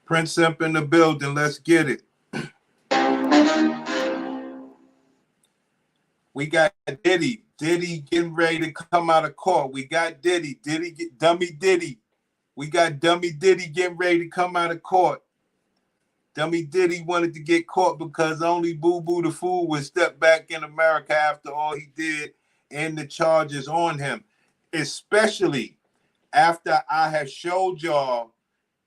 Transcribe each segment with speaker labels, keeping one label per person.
Speaker 1: Prince Simp in the building. Let's get it. We got Diddy. Diddy getting ready to come out of court. We got Diddy. Dummy Diddy. We got Dummy Diddy getting ready to come out of court. Dummy Diddy wanted to get caught because only Boo Boo the Fool would step back in America after all he did and the charges on him. Especially after I have showed y'all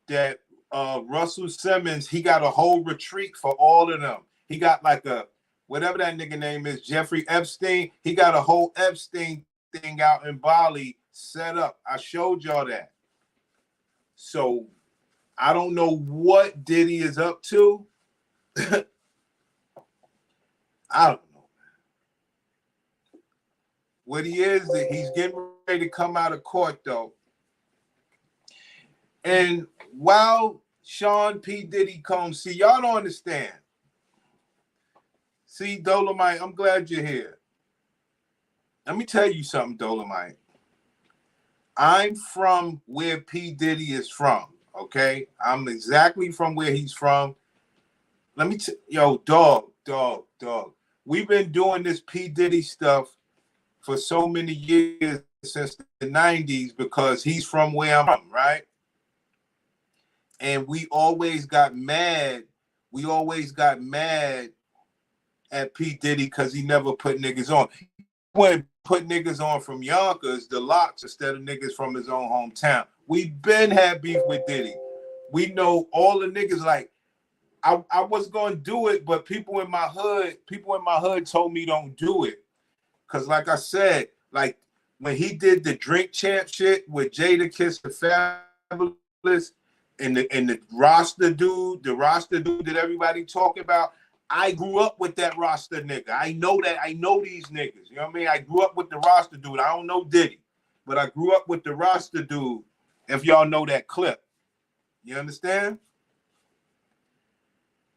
Speaker 1: that Russell Simmons, he got a whole retreat for all of them. He got like a, whatever that nigga name is, Jeffrey Epstein. He got a whole Epstein thing out in Bali set up. I showed y'all that. So I don't know what Diddy is up to. I don't know. What he is, he's getting ready to come out of court though. And while Sean P. Diddy Combs, see, y'all don't understand. See, Dolomite, I'm glad you're here. Let me tell you something, Dolomite. I'm from where P. Diddy is from, okay? I'm exactly from where he's from. Let me yo, dog. We've been doing this P. Diddy stuff for so many years since the 90s because he's from where I'm from, right? And we always got mad. We always got mad at P. Diddy because he never put niggas on. He went put niggas on from Yonkers, the Locks, instead of niggas from his own hometown. We been had beef with Diddy. We know all the niggas like, I was gonna do it, but people in my hood told me don't do it. Cause like I said, like when he did the Drink Champ shit with Jada Kiss the Fabulous and the roster dude that everybody talk about. I grew up with that roster nigga. I know these niggas. You know what I mean? I grew up with the roster dude. I don't know Diddy, but I grew up with the roster dude. If y'all know that clip, you understand?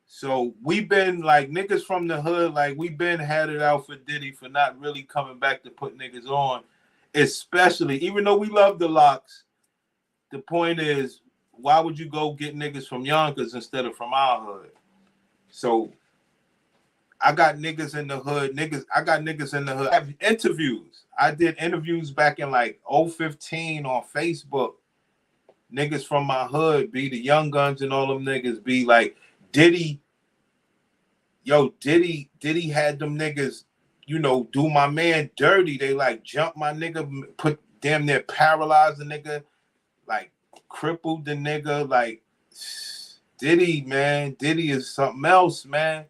Speaker 1: So we've been like niggas from the hood, like we've been had it out for Diddy for not really coming back to put niggas on, especially even though we love the Locks. The point is, why would you go get niggas from Yonkers instead of from our hood? So I got niggas in the hood. I have interviews. I did interviews back in like 2015 on Facebook. Niggas from my hood be the Young Guns and all them niggas be like, Diddy had them niggas, you know, do my man dirty. They like jump my nigga, put damn near paralyzed the nigga, like crippled the nigga. Like Diddy, man. Diddy is something else, man.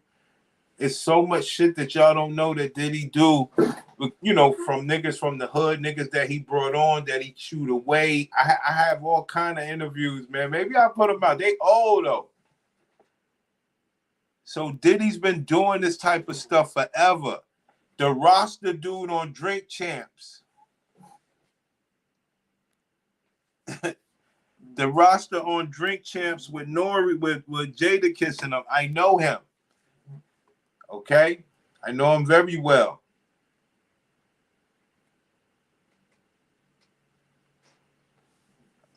Speaker 1: It's so much shit that y'all don't know that Diddy do, you know, from niggas from the hood, niggas that he brought on, that he chewed away. I have all kind of interviews, man. Maybe I'll put them out. They old, though. So Diddy's been doing this type of stuff forever. The roster dude on Drink Champs. The roster on Drink Champs with Nori, with Jada kissing him. I know him. Okay, I know him very well.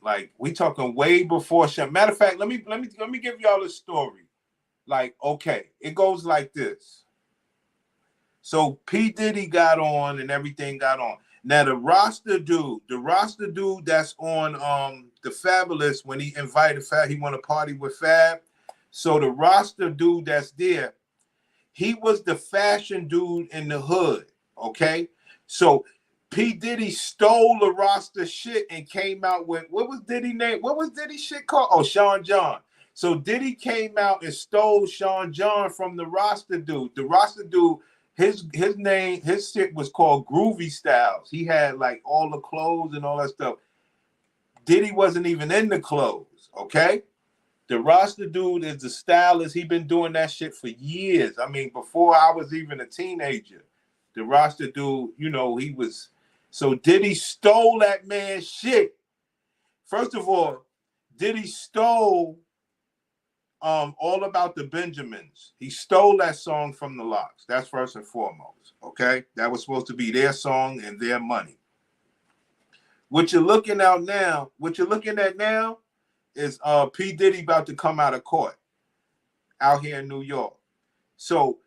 Speaker 1: Like we talking way before Shaq. Matter of fact, let me give y'all a story. Like, okay, it goes like this. So P. Diddy got on and everything got on. Now the roster dude that's on the Fabulous when he invited Fab, he want to party with Fab. So the roster dude that's there. He was the fashion dude in the hood, okay? So P. Diddy stole the roster shit and came out with, what was Diddy name? What was Diddy shit called? Oh, Sean John. So Diddy came out and stole Sean John from the roster dude. The roster dude, his name, his shit was called Groovy Styles. He had like all the clothes and all that stuff. Diddy wasn't even in the clothes, okay? The roster dude is the stylist. He been doing that shit for years. I mean, before I was even a teenager. The roster dude, you know, he was. So Diddy stole that man's shit. First of all, Diddy stole All About the Benjamins. He stole that song from the Locks. That's first and foremost, okay? That was supposed to be their song and their money. What you're looking at now is P. Diddy about to come out of court out here in New York. So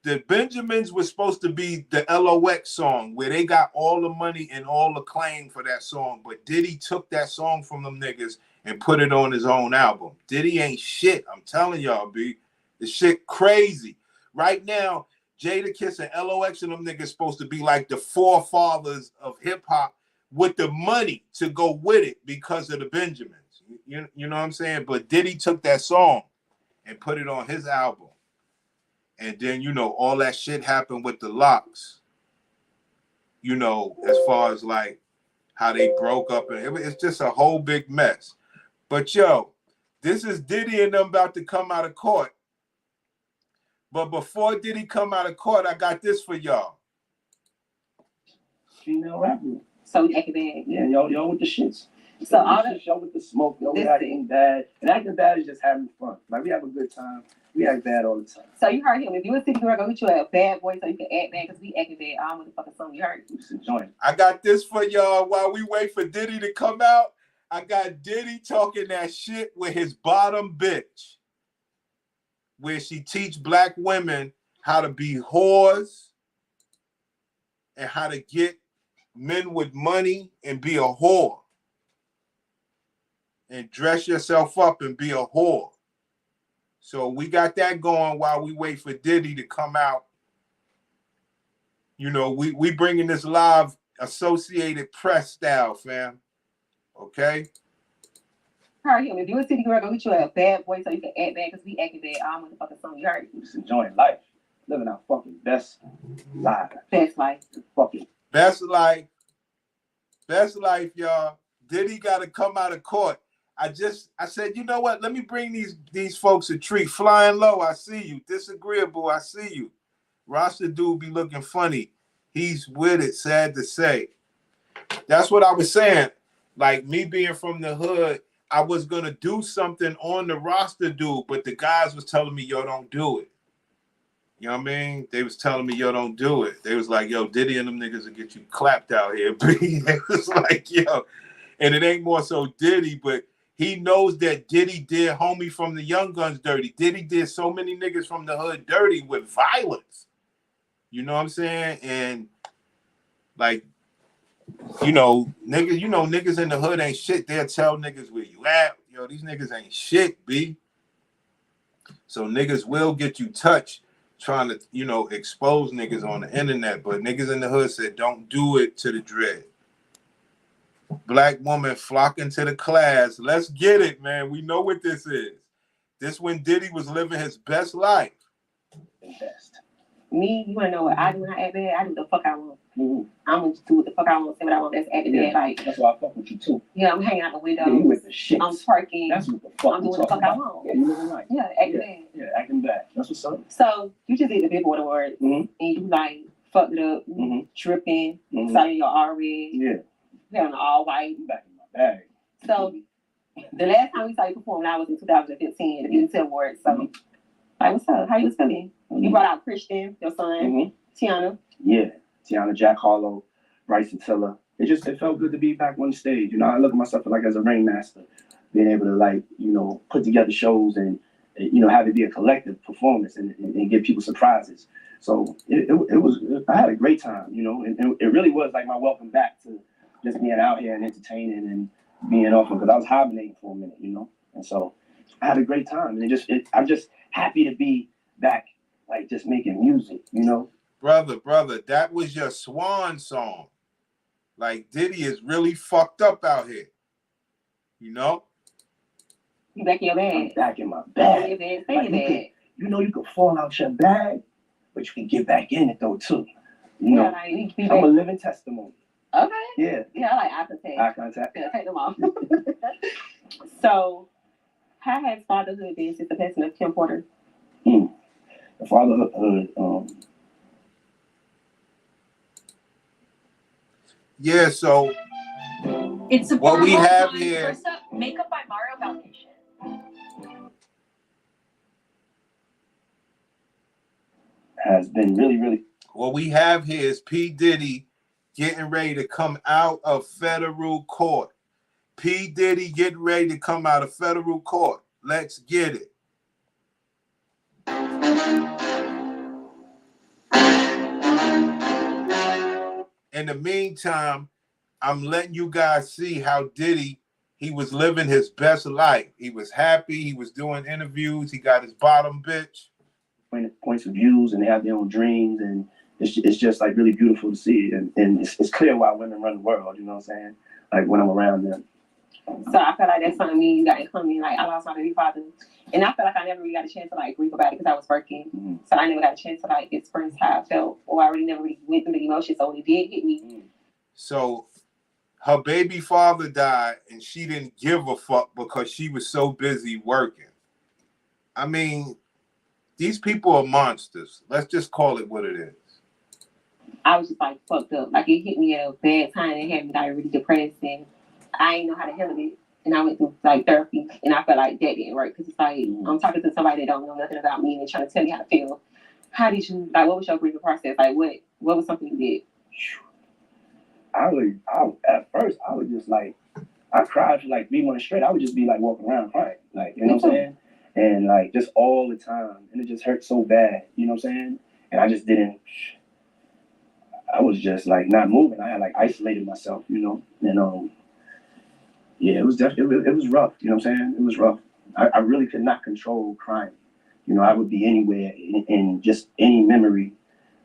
Speaker 1: the Benjamins was supposed to be the LOX song where they got all the money and all the claim for that song. But Diddy took that song from them niggas and put it on his own album. Diddy ain't shit. I'm telling y'all, B. The shit crazy. Right now, Jadakiss and LOX and them niggas supposed to be like the forefathers of hip hop with the money to go with it because of the Benjamins. You know what I'm saying? But Diddy took that song and put it on his album. And then, you know, all that shit happened with the Locks, you know, as far as like how they broke up. And it's just a whole big mess. But yo, this is Diddy and them about to come out of court. But before Diddy come out of court, I got this for y'all.
Speaker 2: Female rapper.
Speaker 3: So we acting bad.
Speaker 2: Yeah, y'all with the shits.
Speaker 3: So all the
Speaker 2: y'all with the smoke, y'all acting bad. And acting bad is just having fun. Like we have a good time. We act bad all the time.
Speaker 3: So you heard him. If you a city girl, go get you a bad boy so you can act bad because we acting bad all motherfucking song. You heard?
Speaker 2: Just enjoying.
Speaker 1: I got this for y'all while we wait for Diddy to come out. I got Diddy talking that shit with his bottom bitch, where she teach black women how to be whores and how to get men with money and be a whore. And dress yourself up and be a whore. So we got that going while we wait for Diddy to come out. You know, we bringing this live Associated Press style, fam. Okay?
Speaker 3: Heard him. If you a city girl, go get you a bad boy so you can act bad because we acting bad all motherfucking song. You heard?
Speaker 2: Just enjoying life. Living our fucking best life.
Speaker 3: Best life.
Speaker 2: Fucking
Speaker 1: best life. Best life, y'all. Diddy got to come out of court. I said, you know what? Let me bring these folks a treat. Flying Low, I see you. Disagreeable, I see you. Rasta dude be looking funny. He's with it, sad to say. That's what I was saying. Like me being from the hood, I was going to do something on the roster dude, but the guys was telling me, yo, don't do it. You know what I mean? They was telling me, yo, don't do it. They was like, yo, Diddy and them niggas will get you clapped out here. It was like, yo. And it ain't more so Diddy, but he knows that Diddy did homie from the Young Guns dirty. Diddy did so many niggas from the hood dirty with violence. You know what I'm saying? And like, niggas in the hood ain't shit. They'll tell niggas where you at. Yo, these niggas ain't shit, B. So niggas will get you touched trying to, expose niggas on the internet. But niggas in the hood said, don't do it to the dread. Black woman flocking to the class. Let's get it, man. We know what this is. This when Diddy was living his best life.
Speaker 2: Best.
Speaker 3: Me, you wanna know what I do when I act bad? I do the fuck I want. Mm-hmm. I'm gonna do what the fuck I want, say what I want. That's acting bad. Like
Speaker 2: that's why I fuck with you too.
Speaker 3: Yeah, I'm hanging out the window.
Speaker 2: Yeah, you with the shit.
Speaker 3: I'm twerking.
Speaker 2: That's what the fuck
Speaker 3: I'm doing the fuck I want.
Speaker 2: Yeah, you living right.
Speaker 3: Yeah, acting bad.
Speaker 2: Yeah, acting bad. That's what's up.
Speaker 3: So you just did the Billboard Awards, and you like fucked it up, tripping, started your R red.
Speaker 2: Yeah.
Speaker 3: Wearing all white.
Speaker 2: Back in my bag.
Speaker 3: So the last time we saw you perform, I was in 2015 at the BET Awards. So, like, what's up? How you was feeling? You brought out Christian, your son, Tiana.
Speaker 2: Yeah, Tiana, Jack Harlow, Bryson Tiller. It felt good to be back on the stage. You know, I look at myself like as a ringmaster, being able to put together shows and have it be a collective performance and give people surprises. So I had a great time, and it really was like my welcome back to just being out here and entertaining and being off because I was hibernating for a minute, and so I had a great time. And I'm just happy to be back, like just making music,
Speaker 1: Brother, that was your swan song. Like Diddy is really fucked up out here,
Speaker 3: You back in your bag.
Speaker 2: I'm back in my bag.
Speaker 3: Stay in your bag.
Speaker 2: You can fall out your bag, but you can get back in it though too. I'm a living testimony.
Speaker 3: Okay.
Speaker 2: Yeah.
Speaker 3: Yeah, I like eye contact.
Speaker 2: Eye contact.
Speaker 3: Yeah, take them off. So, how has fatherhood been since the passing of Kim Porter?
Speaker 2: The fatherhood,
Speaker 1: yeah, so
Speaker 4: it's
Speaker 1: what we have here.
Speaker 4: First up, Makeup by Mario Foundation.
Speaker 2: Has been really, really.
Speaker 1: What we have here is P. Diddy getting ready to come out of federal court. P. Diddy getting ready to come out of federal court. Let's get it. In the meantime, I'm letting you guys see how Diddy, he was living his best life. He was happy. He was doing interviews. He got his bottom bitch.
Speaker 2: Points of views, and they have their own dreams, and it's just like really beautiful to see, and it's clear why women run the world. You know what I'm saying? Like when I'm around them.
Speaker 3: So I feel like that's something me and you got in common. Like I lost my baby father, and I feel like I never really got a chance to like grieve about it because I was working.
Speaker 2: Mm-hmm.
Speaker 3: So I never got a chance to like express how I felt, or I really never really went through the emotions. So when it did hit me.
Speaker 1: So her baby father died, and she didn't give a fuck because she was so busy working. I mean, these people are monsters. Let's just call it what it is.
Speaker 3: I was just like fucked up. Like it hit me at a bad time and had me like really depressed, and I didn't know how to handle it. And I went through like therapy, and I felt like that didn't work because it's like I'm talking to somebody that don't know nothing about me and they're trying to tell me how to feel. How did you like? What was your grieving process? Like what was something you did?
Speaker 2: At first I would just like I cried for like 3 months straight. I would just be like walking around crying, like you know what I'm saying, and like just all the time, and it just hurt so bad, you know what I'm saying, and I just didn't. I was just like not moving. I had like isolated myself, you know, and yeah, it was definitely it was rough, you know what I'm saying. It was rough. I really could not control crying. You know, I would be anywhere, and just any memory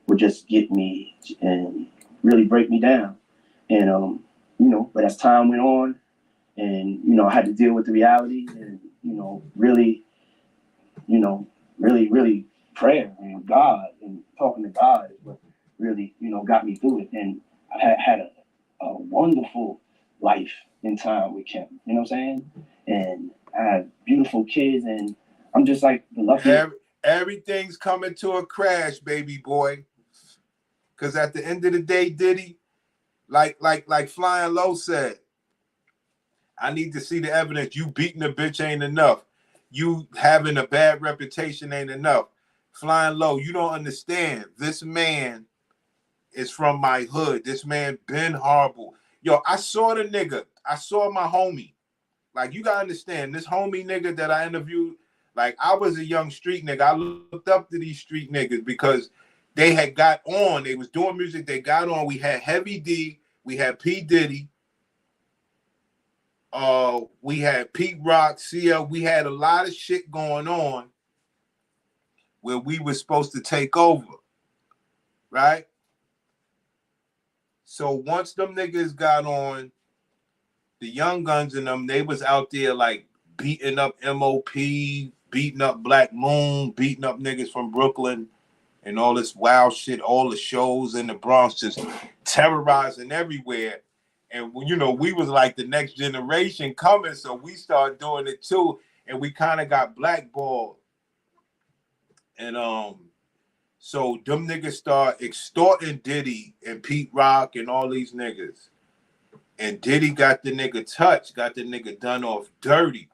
Speaker 2: would just get me and really break me down. And you know, but as time went on, and you know, I had to deal with the reality, and you know, really prayer and God and talking to God is what really, you know, got me through it. And I had a wonderful life in time with Kim, you know what I'm saying? And I had beautiful kids, and I'm just like the luckiest.
Speaker 1: Everything's coming to a crash, baby boy. Because at the end of the day, Diddy, like Flying Low said, I need to see the evidence. You beating a bitch ain't enough. You having a bad reputation ain't enough. Flying Low, you don't understand. This man is from my hood. This man been horrible. Yo, I saw the nigga. I saw my homie. Like, you gotta understand, this homie nigga that I interviewed, like, I was a young street nigga. I looked up to these street niggas because they had got on. They was doing music. They got on. We had Heavy D. We had P. Diddy. We had Pete Rock, CL. We had a lot of shit going on where we were supposed to take over, right? So once them niggas got on, the young guns in them, they was out there like beating up MOP, beating up Black Moon, beating up niggas from Brooklyn, and all this wild shit, all the shows in the Bronx just terrorizing everywhere. And you know, we was like the next generation coming, so we started doing it too, and we kind of got blackballed. And so them niggas start extorting Diddy and Pete Rock and all these niggas. And Diddy got the nigga touched, got the nigga done off dirty.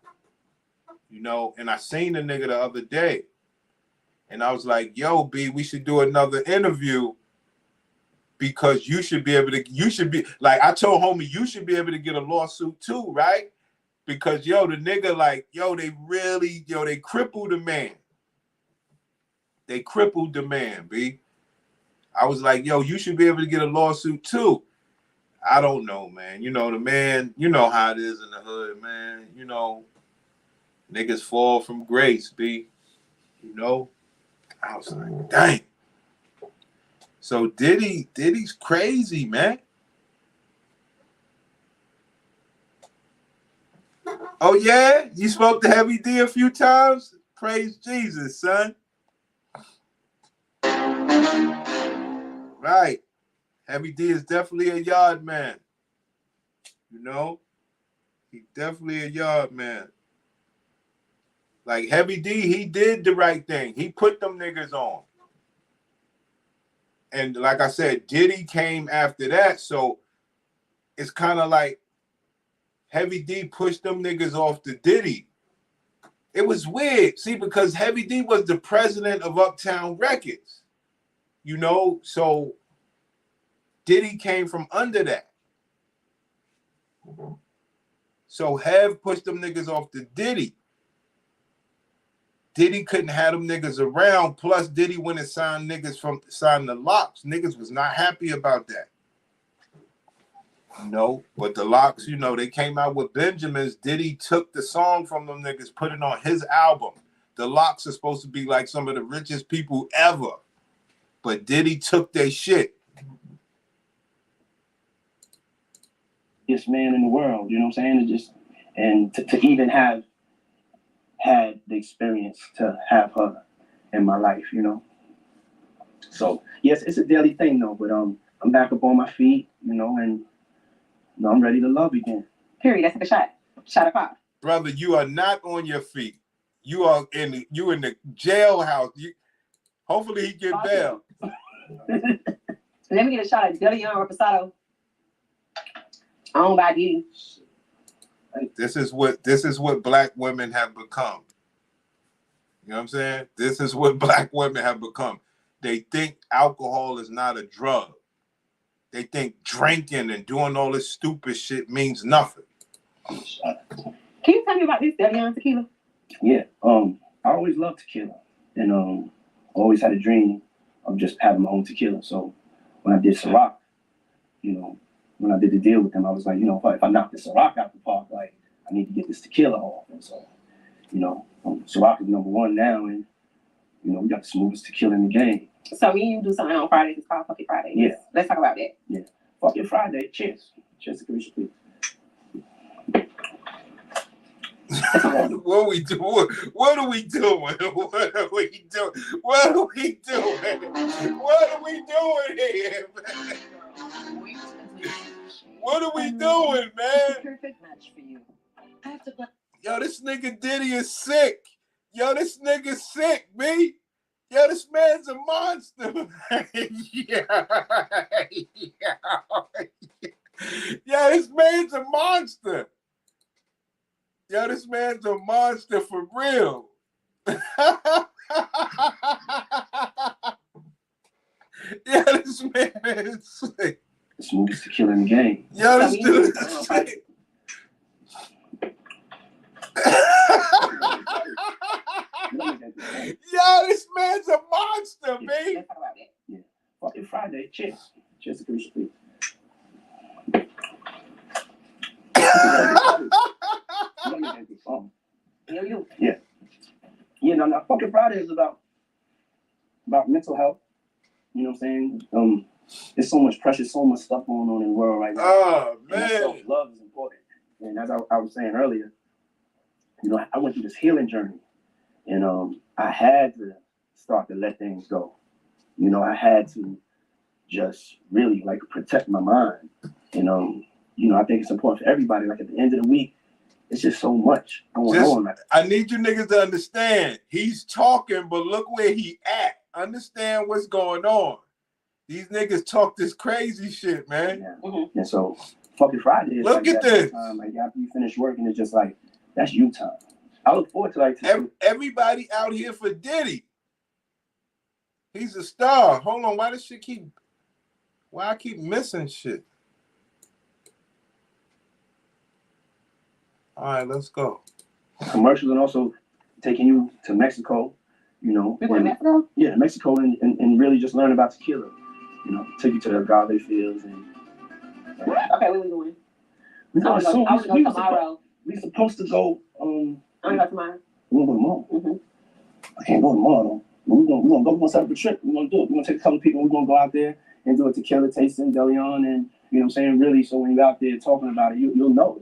Speaker 1: You know, and I seen the nigga the other day. And I was like, yo, B, we should do another interview because you should be, like, I told homie, you should be able to get a lawsuit too, right? Because, yo, the nigga, like, yo, they crippled the man. They crippled the man, B. I was like, yo, you should be able to get a lawsuit too. I don't know, man. You know, the man, you know how it is in the hood, man. You know, niggas fall from grace, B. You know? I was like, dang. So Diddy's crazy, man. Oh yeah? You spoke to Heavy D a few times? Praise Jesus, son. Right. Heavy D is definitely a yard man. You know? He definitely a yard man. Like Heavy D, he did the right thing. He put them niggas on. And like I said, Diddy came after that. So it's kind of like Heavy D pushed them niggas off to Diddy. It was weird. See, because Heavy D was the president of Uptown Records. You know, so Diddy came from under that. So Hev pushed them niggas off to Diddy. Diddy couldn't have them niggas around. Plus, Diddy went and signed the Locks. Niggas was not happy about that. No, but the Locks, you know, they came out with Benjamins. Diddy took the song from them niggas, put it on his album. The Locks are supposed to be like some of the richest people ever. But Diddy took their shit.
Speaker 2: This man in the world, you know what I'm saying? And to even have had the experience to have her in my life, you know. So yes, it's a daily thing though, but I'm back up on my feet, you know, and I'm ready to love again.
Speaker 3: Period. That's like a shot. Shot o'clock.
Speaker 1: Brother, you are not on your feet. You are in the jailhouse. Hopefully he get bail.
Speaker 3: Let me get a shot at Diddy Reposado. Owned by Diddy.
Speaker 1: This is what black women have become. You know what I'm saying? This is what black women have become. They think alcohol is not a drug. They think drinking and doing all this stupid shit means nothing.
Speaker 3: Can you tell me about this Diddy tequila?
Speaker 2: Yeah, I always loved tequila, and always had a dream of just having my own tequila. So when I did Ciroc, you know, when I did the deal with them, I was like, you know, if I knock the Ciroc out the park, like I need to get this tequila off. And so, you know, Ciroc is #1 now, and you know, we got the smoothest tequila in the game.
Speaker 3: So me and you do something on Fridays. It's called Fuck It Friday.
Speaker 2: Yeah.
Speaker 3: Let's talk about that.
Speaker 2: Yeah. Fuck It Friday. Cheers. Cheers to Carisha, please.
Speaker 1: What are we doing? What are we doing? What are we doing? What are we doing? What are we doing here, man? What are we doing, man?
Speaker 4: Perfect match for you. I have to play.
Speaker 1: Yo, this nigga Diddy is sick. Yo, this nigga's sick, B. Yo, this man's a monster, man. Yo, this man's a monster. Yo, this man's a monster for real. Yeah, this man is sick.
Speaker 2: The smoothest tequila in the game.
Speaker 1: Yo, this dude is sick. Yo, this man's a monster, man.
Speaker 3: Let's talk about that.
Speaker 2: Yeah. Fuck It Friday. Cheers. Cheers to Carisha, please. Yeah. Yeah, no, Fuck It Friday is about mental health. You know what I'm saying? There's so much pressure, so much stuff going on in the world right now.
Speaker 1: Oh, man.
Speaker 2: Self-love is important. And as I was saying earlier, you know, I went through this healing journey. And I had to start to let things go. You know, I had to just really like protect my mind. And you know, I think it's important for everybody. Like at the end of the week, it's just so much going on.
Speaker 1: I need you niggas to understand. He's talking, but look where he at. Understand what's going on. These niggas talk this crazy shit, man.
Speaker 2: Yeah. Mm-hmm. And so, Fuck It Friday is
Speaker 1: look
Speaker 2: like
Speaker 1: at this.
Speaker 2: Time. Like after you finish working, it's just like that's you time. I look forward to like
Speaker 1: everybody out here for Diddy. He's a star. Hold on, why I keep missing shit? All right, let's go.
Speaker 2: Commercials and also taking you to Mexico, you know.
Speaker 3: We're going to Mexico?
Speaker 2: Yeah, Mexico and really just learn about tequila. You know, take you to the agave fields and
Speaker 3: okay, where we going?
Speaker 2: We
Speaker 3: I was going to go tomorrow.
Speaker 2: We supposed to go
Speaker 3: I'm going to go tomorrow.
Speaker 2: We're gonna go tomorrow.
Speaker 3: Mm-hmm.
Speaker 2: I can't go tomorrow though. We're gonna set up a trip. We're gonna do it. We're gonna take a couple of people. We're gonna go out there and do a tequila tasting, De Leon, and you know what I'm saying. Really, so when you're out there talking about it, you'll know.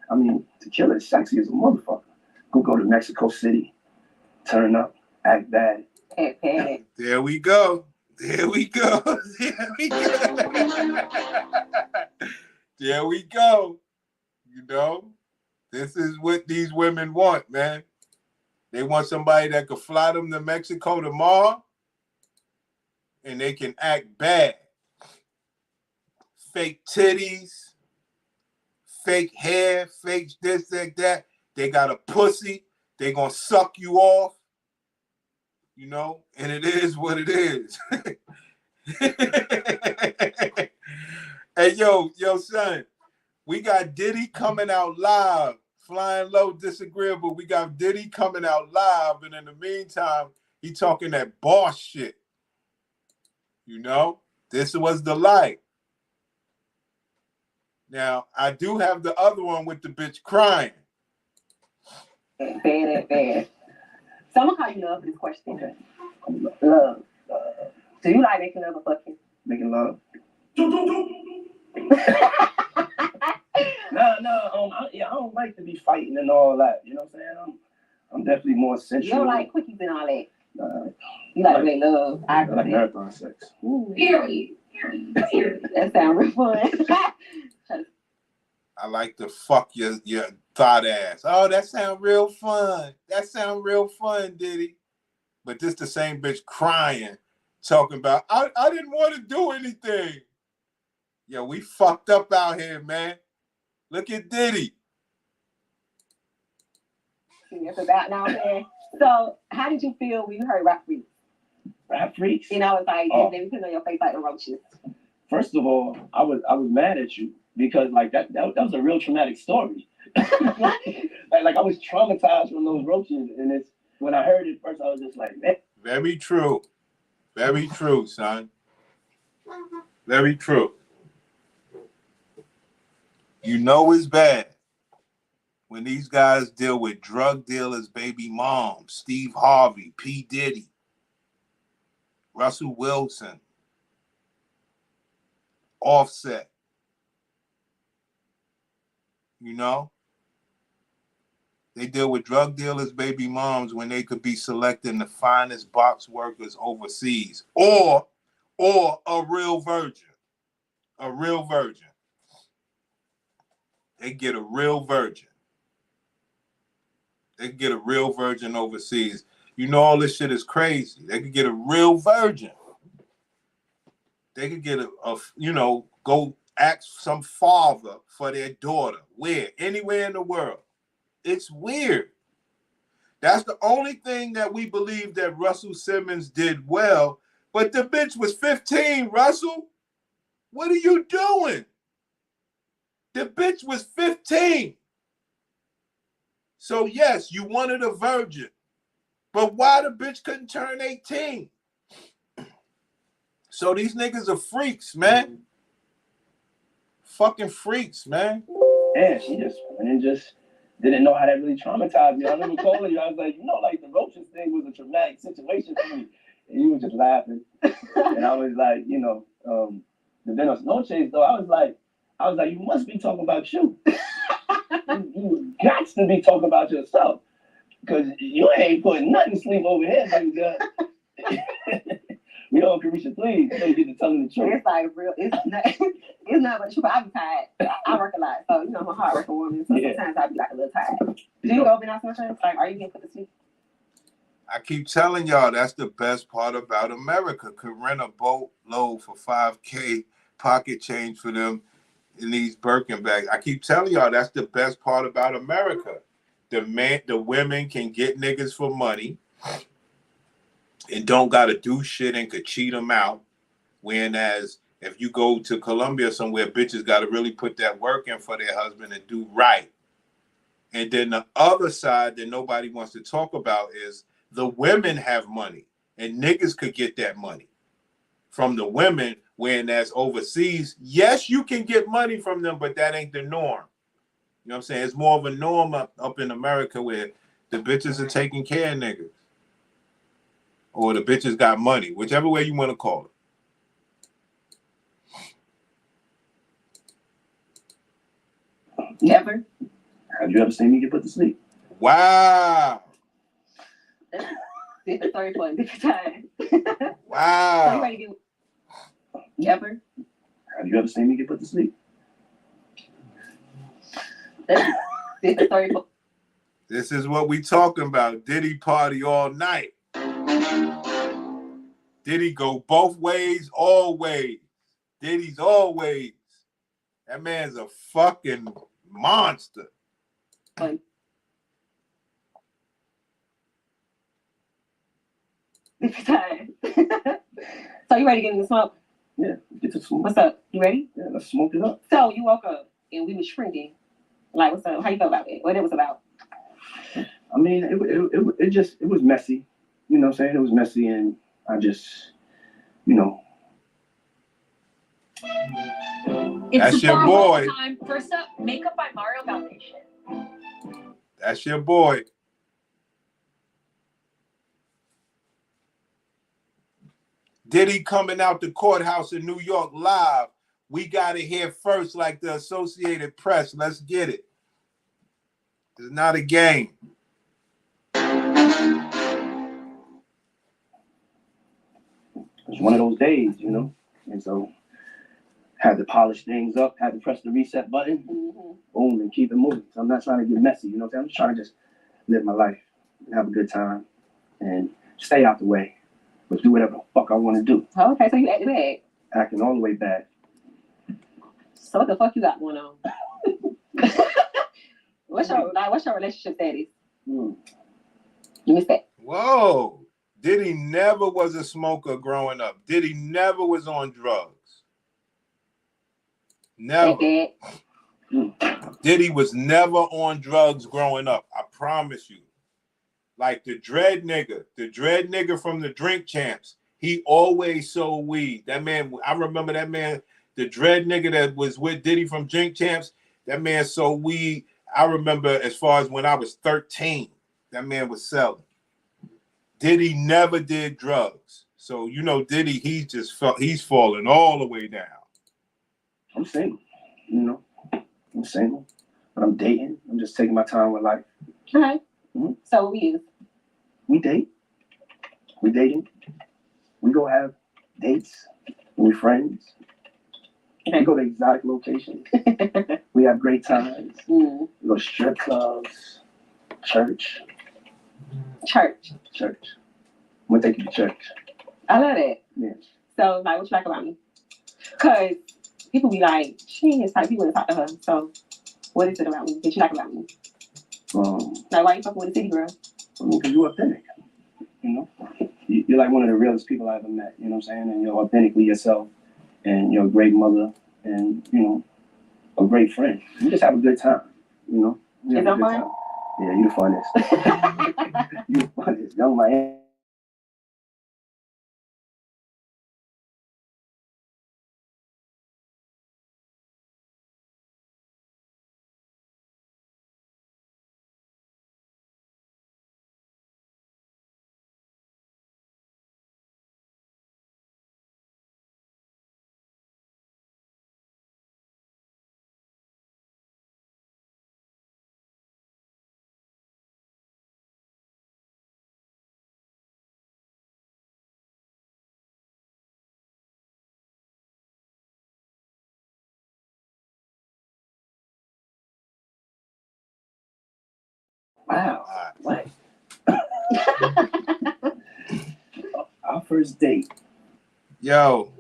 Speaker 2: I mean, tequila is sexy as a motherfucker. Go to Mexico City, turn up, act bad.
Speaker 1: There we go. There we go. There we go. There we go. You know, this is what these women want, man. They want somebody that could fly them to Mexico tomorrow and they can act bad. Fake titties, fake hair, fake this, that. They got a pussy. They gonna suck you off. You know, and it is what it is. Hey, yo, son. We got Diddy coming out live. Flying low, disagreeable. We got Diddy coming out live, and in the meantime, he talking that boss shit. You know, this was the light. Now, I do have the other one with the bitch crying.
Speaker 3: Bad. So I'm gonna call you Love for this question. Love. Do you like making love or fucking?
Speaker 2: Making love. I don't like to be fighting and all that. You know what I'm saying? I'm definitely more sensual.
Speaker 3: You don't like quickies and all that. You like to make love. I
Speaker 2: like marathon sex.
Speaker 3: Ooh. Period. That sounds real fun.
Speaker 1: I like to fuck your thought ass. Oh, that sound real fun. That sound real fun, Diddy. But this the same bitch crying, talking about, I didn't want to do anything. Yo, we fucked up out here, man. Look at Diddy.
Speaker 3: It's about now, man. So, how did you feel when you heard Rap Freaks?
Speaker 2: Rap Freaks?
Speaker 3: You know, it's like they put on your face like the roaches.
Speaker 2: First of all, I was mad at you because like that was a real traumatic story. like I was traumatized from those roaches, and it's when I heard it first, I was just like, man.
Speaker 1: Very true. Very true, son. Very true. You know it's bad when these guys deal with drug dealers, baby moms, Steve Harvey, P. Diddy, Russell Wilson, Offset. You know? They deal with drug dealers, baby moms when they could be selecting the finest box workers overseas or a real virgin. A real virgin. They get a real virgin. They can get a real virgin overseas. You know, all this shit is crazy. They could get a real virgin. They could get go ask some father for their daughter. Where? Anywhere in the world. It's weird. That's the only thing that we believe that Russell Simmons did well. But the bitch was 15, Russell. What are you doing? The bitch was 15. So yes, you wanted a virgin. But why the bitch couldn't turn 18? So these niggas are freaks, man. Fucking freaks, man.
Speaker 2: Yeah, she just went and just didn't know how that really traumatized me. I remember calling you. I was like, like the roaches thing was a traumatic situation for me. And you were just laughing. And I was like, the Buenos Noches, though, I was like, you must be talking about you. You got to be talking about yourself. Because you ain't putting nothing to sleep over here, nigga. Carisha, please. You get to tell them the truth.
Speaker 3: It's like real. It's not but true. But I be tired. I work a lot, so I'm a hard working woman. So sometimes I be like a little tired. Do you go over now sometimes? Like, are you getting put to sleep?
Speaker 1: I keep telling y'all that's the best part about America. Could rent a boatload for $5,000 pocket change for them in these Birkin bags. I keep telling y'all that's the best part about America. The women can get niggas for money and don't gotta do shit and could cheat them out. Whereas if you go to Colombia somewhere, bitches gotta really put that work in for their husband and do right. And then the other side that nobody wants to talk about is the women have money and niggas could get that money from the women. Whereas overseas, yes, you can get money from them, but that ain't the norm. You know what I'm saying? It's more of a norm up in America where the bitches are taking care of niggas. Or the bitches got money, whichever way you want to call
Speaker 2: it. Never. Have you ever seen me get put to sleep?
Speaker 1: Wow.
Speaker 3: Sorry for a different time.
Speaker 1: Wow.
Speaker 3: So you ready to do? Never.
Speaker 2: Have you ever seen me get put to sleep?
Speaker 1: This is what we talking about. Diddy party all night. Diddy go both ways, always. Diddy's always. That man's a fucking monster.
Speaker 3: Fun. Time. So you ready to get in the smoke?
Speaker 2: Yeah, get to smoke.
Speaker 3: What's up? You ready?
Speaker 2: Yeah, let's smoke it up.
Speaker 3: So you woke up. and we was shrinking. Like, what's up? How you feel about it? What it was about?
Speaker 2: I mean, it was messy. You know what I'm saying? It was messy, and I just, you know.
Speaker 1: That's your boy.
Speaker 4: Time. First up, Makeup by Mario Foundation.
Speaker 1: That's your boy. Diddy coming out the courthouse in New York live. We got it here first, like the Associated Press. Let's get it. It's not a game.
Speaker 2: It's one of those days, you know, and so had to polish things up, had to press the reset button, boom, and keep it moving. So I'm not trying to get messy, you know what I'm saying? I'm just trying to just live my life and have a good time and stay out the way, but do whatever the fuck I want to do.
Speaker 3: Okay, so you acted bad.
Speaker 2: Acting all the way bad.
Speaker 3: So what the fuck you got going on? What's your relationship status? You missed that.
Speaker 1: Whoa. Diddy never was a smoker growing up. Diddy never was on drugs. Never. Diddy was never on drugs growing up. I promise you. Like the dread nigga from the Drink Champs, he always sold weed. That man, I remember that man, the dread nigga that was with Diddy from Drink Champs, that man sold weed. I remember as far as when I was 13, that man was selling. Diddy never did drugs. So, you know, Diddy, he's falling all the way down.
Speaker 2: I'm single, you know. I'm single, but I'm dating. I'm just taking my time with life.
Speaker 3: Okay. So
Speaker 2: we date. We dating. We go have dates. We friends.
Speaker 3: Okay.
Speaker 2: We go to exotic locations. We have great times. We go to strip clubs, church. I'm gonna take you to church.
Speaker 3: I love that.
Speaker 2: Yeah.
Speaker 3: So, like, what you like about me? Because people be like, she ain't his type. He wouldn't talk to her. So, what is it about me that you like about me? Like, why you fucking with a city girl?
Speaker 2: Because you're authentic. You know? You're like one of the realest people I ever met. You know what I'm saying? And you're authentically yourself. And you're a great mother. And, you know, a great friend. You just have a good time. You know? You
Speaker 3: Is that fun?
Speaker 2: Time. Yeah, you the funnest. You the funnest. Young Miami. Wow. What? Our first date.
Speaker 1: Yo,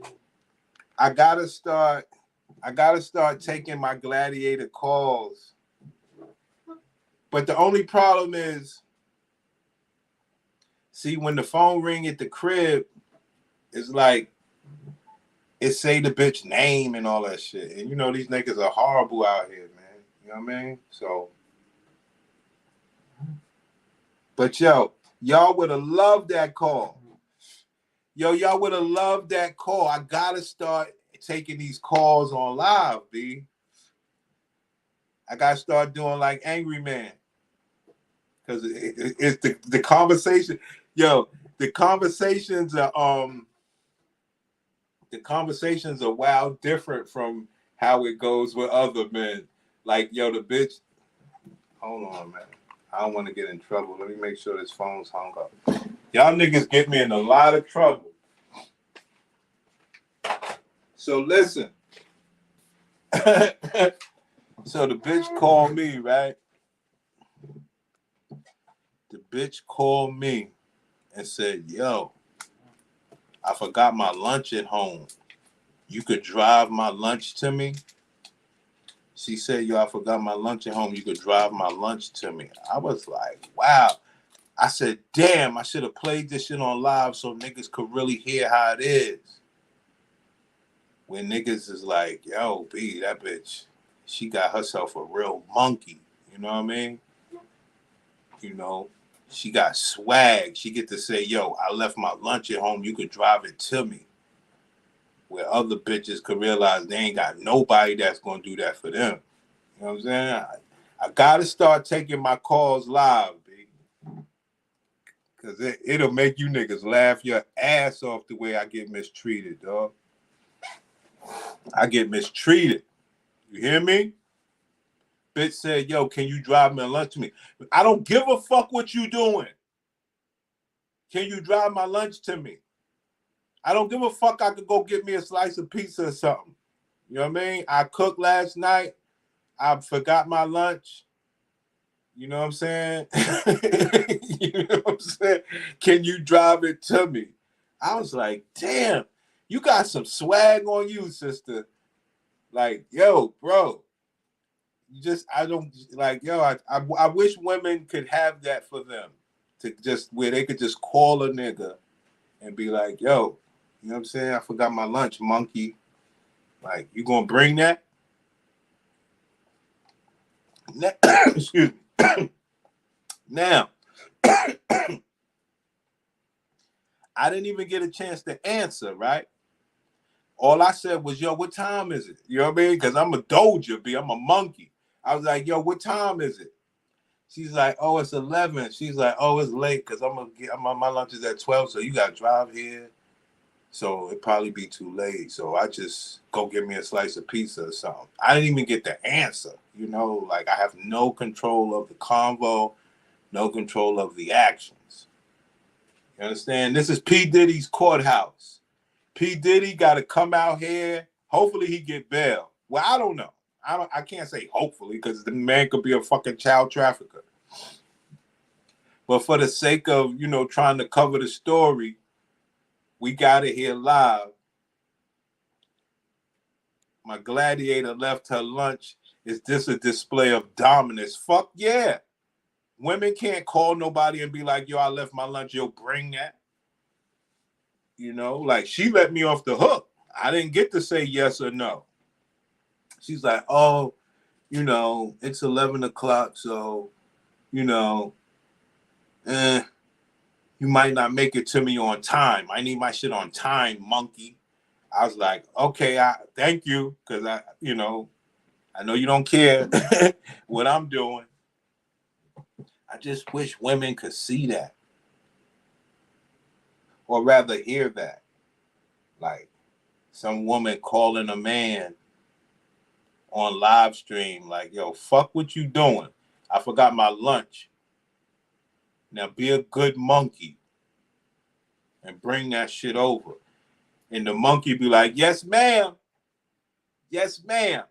Speaker 1: I gotta start taking my gladiator calls. But the only problem is, see, when the phone ring at the crib, it's like it say the bitch name and all that shit. And you know these niggas are horrible out here, man. You know what I mean? So, but yo, y'all would have loved that call. Y'all would have loved that call. I gotta start taking these calls on live, B. I gotta start doing like Angry Man. Because it's the conversation. Yo, the conversations are wild different from how it goes with other men. Like, yo, the bitch. Hold on, man. I don't want to get in trouble. Let me make sure this phone's hung up. Y'all niggas get me in a lot of trouble. So listen. So the bitch called me, right? The bitch called me and said, yo, I forgot my lunch at home. You could drive my lunch to me? She said, yo, I forgot my lunch at home. You could drive my lunch to me. I was like, wow. I said, damn, I should have played this shit on live so niggas could really hear how it is. When niggas is like, yo, B, that bitch. she got herself a real monkey. You know what I mean? You know, she got swag. She get to say, yo, I left my lunch at home. You could drive it to me. Where other bitches could realize they ain't got nobody that's going to do that for them. You know what I'm saying? I got to start taking my calls live, B. Because it'll make you niggas laugh your ass off the way I get mistreated, dog. I get mistreated. You hear me? Bitch said, yo, can you drive me a lunch to me? I don't give a fuck what you doing. Can you drive my lunch to me? I don't give a fuck. I could go get me a slice of pizza or something. You know what I mean? I cooked last night. I forgot my lunch. You know what I'm saying? You know what I'm saying? Can you drive it to me? I was like, damn, you got some swag on you, sister. Like, yo, bro. I don't like, yo, I wish women could have that for them. To just where they could just call a nigga and be like, yo, you know what I'm saying? I forgot my lunch, monkey. Like, you gonna bring that? Excuse me. Now, I didn't even get a chance to answer, right? All I said was, yo, what time is it? You know what I mean? Because I'm a doja, B. I'm a monkey. I was like, yo, what time is it? She's like, oh, it's 11. She's like, oh, it's late because my lunch is at 12, so you got to drive here. So it'd probably be too late. So I just go get me a slice of pizza or something. I didn't even get the answer. You know, like I have no control of the convo, no control of the actions. You understand? This is P. Diddy's courthouse. P. Diddy got to come out here. Hopefully he get bail. Well, I don't know. I can't say hopefully because the man could be a fucking child trafficker. But for the sake of, you know, trying to cover the story, we got it here live. My gladiator left her lunch. Is this a display of dominance? Fuck yeah. Women can't call nobody and be like, yo, I left my lunch. Yo, bring that. You know, like she let me off the hook. I didn't get to say yes or no. She's like, oh, you know, it's 11 o'clock. So, you know, you might not make it to me on time. I need my shit on time, monkey. I was like, okay, thank you. Because I know you don't care what I'm doing. I just wish women could see that. Or rather hear that. Like some woman calling a man on live stream like, yo, fuck what you doing. I forgot my lunch. Now be a good monkey and bring that shit over. And the monkey be like, yes, ma'am. Yes, ma'am.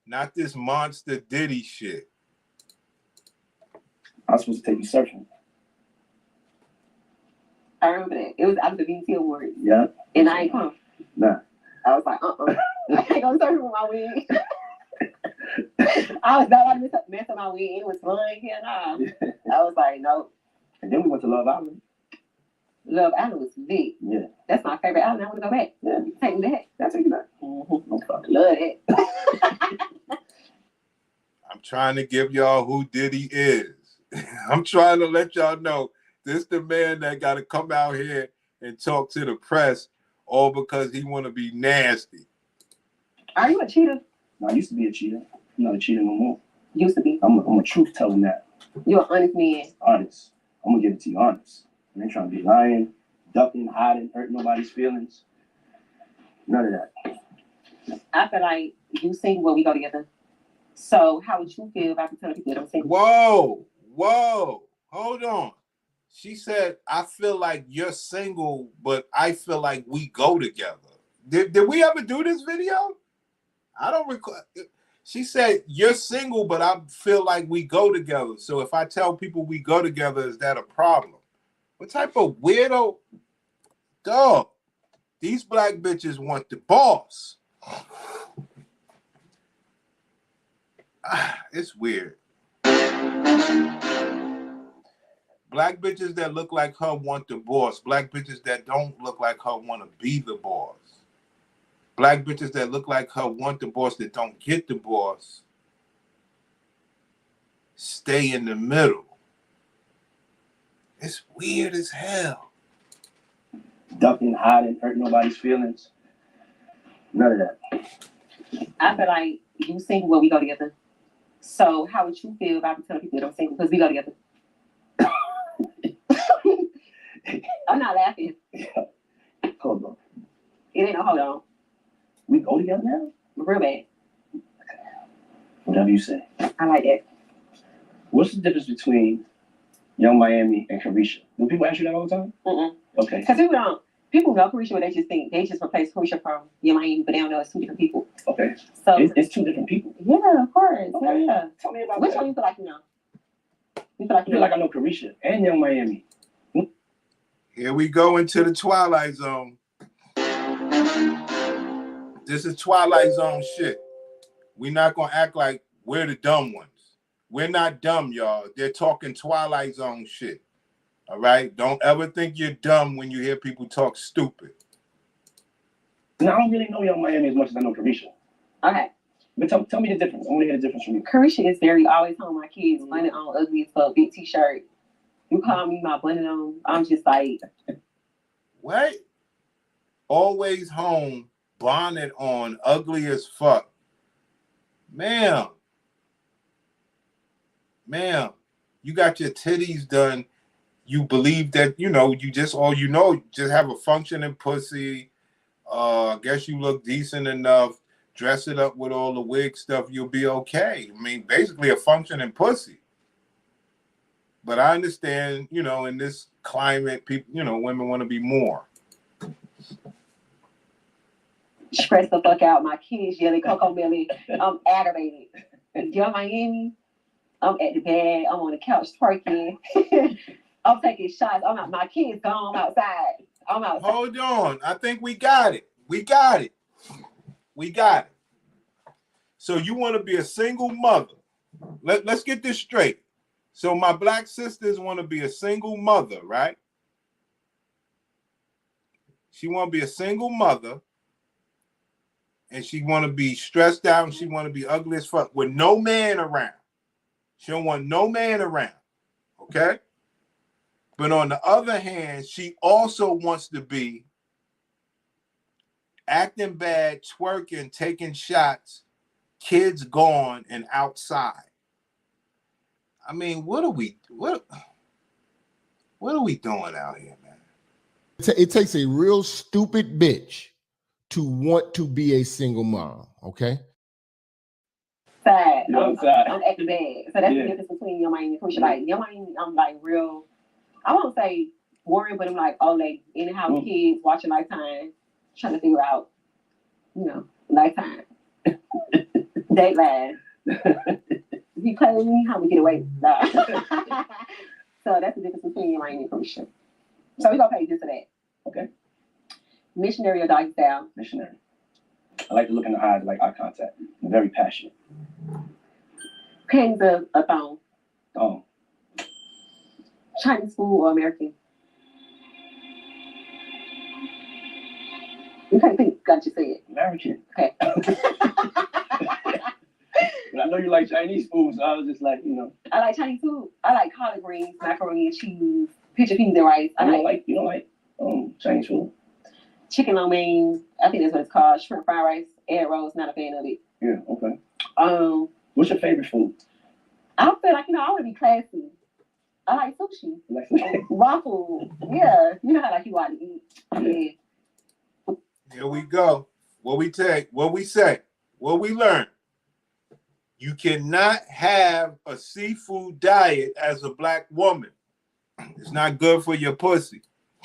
Speaker 1: Not this monster Diddy shit.
Speaker 2: I was supposed to take you surfing.
Speaker 3: I remember that. It was after the BT Awards.
Speaker 2: Yeah.
Speaker 3: And I ain't come.
Speaker 2: Nah.
Speaker 3: I was like, I can't go surfing with my wig. I was not about to mess up my wig. It was fun. Hell nah. I was like, no.
Speaker 2: And then we went to Love Island.
Speaker 3: Love Island was lit.
Speaker 2: Yeah.
Speaker 3: That's my favorite island. I want to go back.
Speaker 2: Yeah.
Speaker 3: Take me back.
Speaker 2: I'll take you back.
Speaker 3: Mm-hmm.
Speaker 2: Okay.
Speaker 3: Love it.
Speaker 1: I'm trying to give y'all who Diddy is. I'm trying to let y'all know this the man that got to come out here and talk to the press all because he want to be nasty.
Speaker 3: Are you a cheater?
Speaker 2: No, I used to be a cheater. I'm not a cheater no more.
Speaker 3: Used to be.
Speaker 2: I'm a truth teller now.
Speaker 3: You're an honest man.
Speaker 2: Honest. I'm going to give it to you honest. I ain't trying to be lying, ducking, hiding, hurting nobody's feelings. None of that.
Speaker 3: I feel like you single when we go together. So how would you feel about telling people that I'm single?
Speaker 1: Whoa, hold on. She said, I feel like you're single, but I feel like we go together. Did we ever do this video? I don't recall. She said, you're single, but I feel like we go together. So if I tell people we go together, is that a problem? What type of weirdo? Dog, these black bitches want the boss. It's weird. Black bitches that look like her want the boss. Black bitches that don't look like her want to be the boss. black bitches that look like her want the boss that don't get the boss. Stay in the middle. It's weird as hell.
Speaker 2: Ducking, hiding, hurt nobody's feelings. None of that.
Speaker 3: I feel like you single when we go together. So how would you feel about telling people that I'm single because we go together? I'm not laughing.
Speaker 2: Hold on.
Speaker 3: It ain't no hold on.
Speaker 2: We go together now?
Speaker 3: Real bad.
Speaker 2: Whatever you say.
Speaker 3: I like that.
Speaker 2: What's the difference between Young Miami and Carisha? Do people ask you that all the time? Okay.
Speaker 3: Because people know Carisha, but they just replace Carisha from Young Miami, but they don't know it's two different people.
Speaker 2: Okay.
Speaker 3: So
Speaker 2: it's two different people.
Speaker 3: Yeah, of course.
Speaker 2: Okay.
Speaker 3: Yeah.
Speaker 2: Tell me about
Speaker 3: Which
Speaker 2: that.
Speaker 3: one you feel like you know? You feel like
Speaker 2: I feel like I know Carisha and Young Miami.
Speaker 1: Here we go into the Twilight Zone. This is Twilight Zone shit. We're not gonna act like we're the dumb ones. We're not dumb, y'all. They're talking Twilight Zone shit. All right? Don't ever think you're dumb when you hear people talk stupid.
Speaker 2: No, I don't really know Young Miami as much as I know Carisha.
Speaker 3: Okay.
Speaker 2: But tell me the difference. I want to hear the difference from you.
Speaker 3: Carisha is very always home my kids, bunny on, ugly as fuck, big t-shirt. You call me my bunny on, I'm just like,
Speaker 1: What? Always home, bonnet on, ugly as fuck. Ma'am, you got your titties done. You believe that, you just have a functioning pussy. I guess you look decent enough. Dress it up with all the wig stuff, you'll be okay. I mean, basically a functioning pussy. But I understand, in this climate, people, women want to be more.
Speaker 3: stress the fuck out. My kids yelling Coco Melly. I'm aggravated. Young Miami, I'm at the bed. I'm on the couch twerking. I'm taking shots. My kids gone. I'm outside.
Speaker 1: Hold on. I think we got it. So you want to be a single mother. Let's get this straight. So my black sisters want to be a single mother, right? She want to be a single mother. And she want to be stressed out and she want to be ugly as fuck with no man around. She don't want no man around. Okay? But on the other hand, she also wants to be acting bad, twerking, taking shots, kids gone and outside. I mean, what are we doing out here, man?
Speaker 5: It takes a real stupid bitch to want to be a single mom, okay?
Speaker 3: Sad.
Speaker 2: I'm
Speaker 3: at the bed. So that's the difference between Young Miami and Carisha. Like, Young Miami, I'm like real, I won't say worried, but I'm like, oh, like, in the house, kids, watching Lifetime, trying to figure out, Lifetime. Dateline. If you play with me, how we get away? Nah. So that's the difference between Young Miami and Carisha. So we're going to pay just for that.
Speaker 2: Okay.
Speaker 3: Missionary or doggy style?
Speaker 2: Missionary. I like to look in the eyes, I like eye contact. I'm very passionate.
Speaker 3: Panties or a thong?
Speaker 2: Thong.
Speaker 3: Chinese food or American? You can't think, got you say it.
Speaker 2: American.
Speaker 3: Okay.
Speaker 2: But I know you like Chinese food, so I was just like,
Speaker 3: I like Chinese food. I like collard greens, macaroni and cheese, picture peas and rice.
Speaker 2: You don't like Chinese food?
Speaker 3: Chicken lo mein, I think that's what it's called. Shrimp fried rice, egg rolls, not a fan of it.
Speaker 2: Yeah, okay.
Speaker 3: What's
Speaker 2: your favorite food?
Speaker 3: I feel like, I want to be classy. I like sushi. Raw food. Yeah. You know how you want to eat. Yeah.
Speaker 1: Here we go. What we say, what we learn. You cannot have a seafood diet as a black woman. It's not good for your pussy.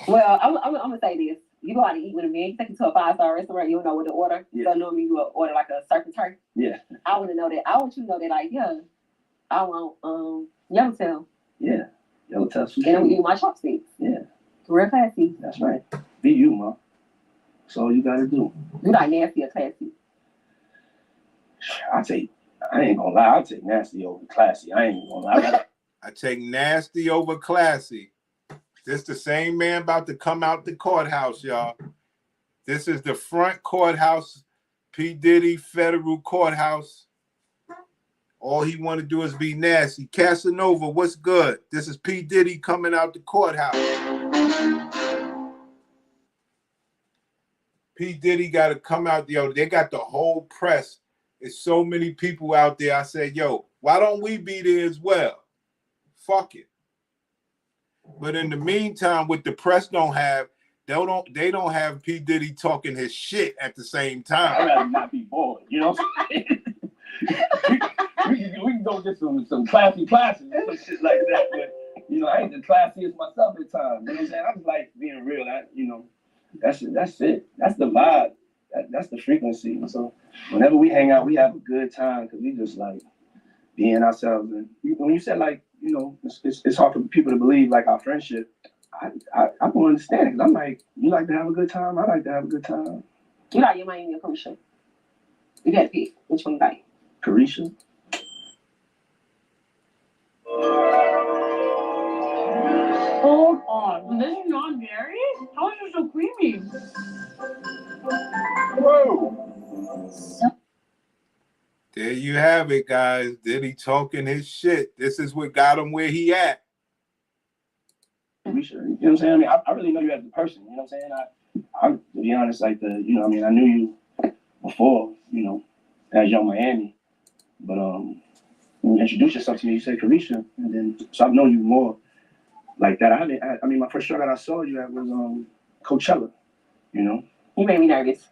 Speaker 3: Well, I'm gonna say this. You go out to eat with a man, you take him to a 5-star restaurant, you don't know what to order. Yeah. So normally you will order like a surf and turf.
Speaker 2: Yeah.
Speaker 3: I want to know that. I want you to know that, like, I want yellowtail.
Speaker 2: Yeah. Yellowtail sushi.
Speaker 3: And I'm eating my chopsticks.
Speaker 2: Yeah.
Speaker 3: Real classy.
Speaker 2: That's right. Be you, ma. That's all you gotta do.
Speaker 3: You like nasty or classy?
Speaker 2: I ain't gonna lie, I'll take nasty over classy. I ain't gonna lie.
Speaker 1: I take nasty over classy. This the same man about to come out the courthouse, y'all. This is the front courthouse P. Diddy federal courthouse. All he want to do is be nasty. Casanova, what's good? This is P. Diddy coming out the courthouse. P. Diddy got to come out. Yo, they got the whole press. There's so many people out there. I said, yo, why don't we be there as well? Fuck it. But in the meantime, what the press don't have, they don't have P. Diddy talking his shit at the same time.
Speaker 2: I'd rather not be bored, you know what I'm saying? we can go get some classy classes and some shit like that. But you know, I ain't the classiest myself at times. You know what I'm saying? I just like being real. That's it. That's the vibe. That's the frequency. So whenever we hang out, we have a good time because we just like being ourselves. And when you said like, you know, it's hard for people to believe like our friendship. I don't understand it because I'm like, you like to have a good time. I like to have a good time.
Speaker 3: You like your Miami or Carisha? You got to pick which one you like.
Speaker 2: Carisha.
Speaker 4: Hold on. This is not Mary? How is it so creamy?
Speaker 2: Whoa.
Speaker 1: There you have it, guys. Diddy talking his shit. This is what got him where he at.
Speaker 2: Carisha, you know what I'm saying? I mean, I really know you as a person. You know what I'm saying? I to be honest, like you know, I mean, I knew you before, you know, as Young Miami, but when you introduced yourself to me, you said Carisha, and then so I've known you more like that. I mean, my first show that I saw you at was Coachella. You know,
Speaker 3: You made me nervous.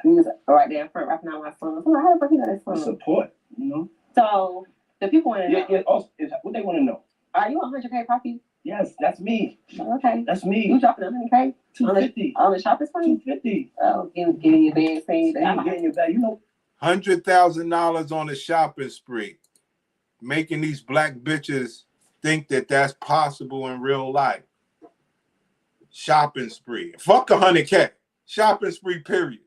Speaker 3: He was right there in front rapping out my song. I'm like, how the fuck you know that
Speaker 2: the
Speaker 3: song?
Speaker 2: support. You know,
Speaker 3: So the people want to know.
Speaker 2: yeah. Also, what they want to know.
Speaker 3: Are you 100K Poppy?
Speaker 2: Yes, that's me.
Speaker 3: Okay.
Speaker 2: That's
Speaker 3: You
Speaker 2: me.
Speaker 3: dropping 100K?
Speaker 2: 250.
Speaker 3: On the shopping spree?
Speaker 2: 250.
Speaker 3: Oh, getting your bag saying that.
Speaker 2: Ain't getting your bag. You know,
Speaker 1: $100,000 on a shopping spree, making these black bitches think that that's possible in real life. Shopping spree. Fuck 100K. Shopping spree, period.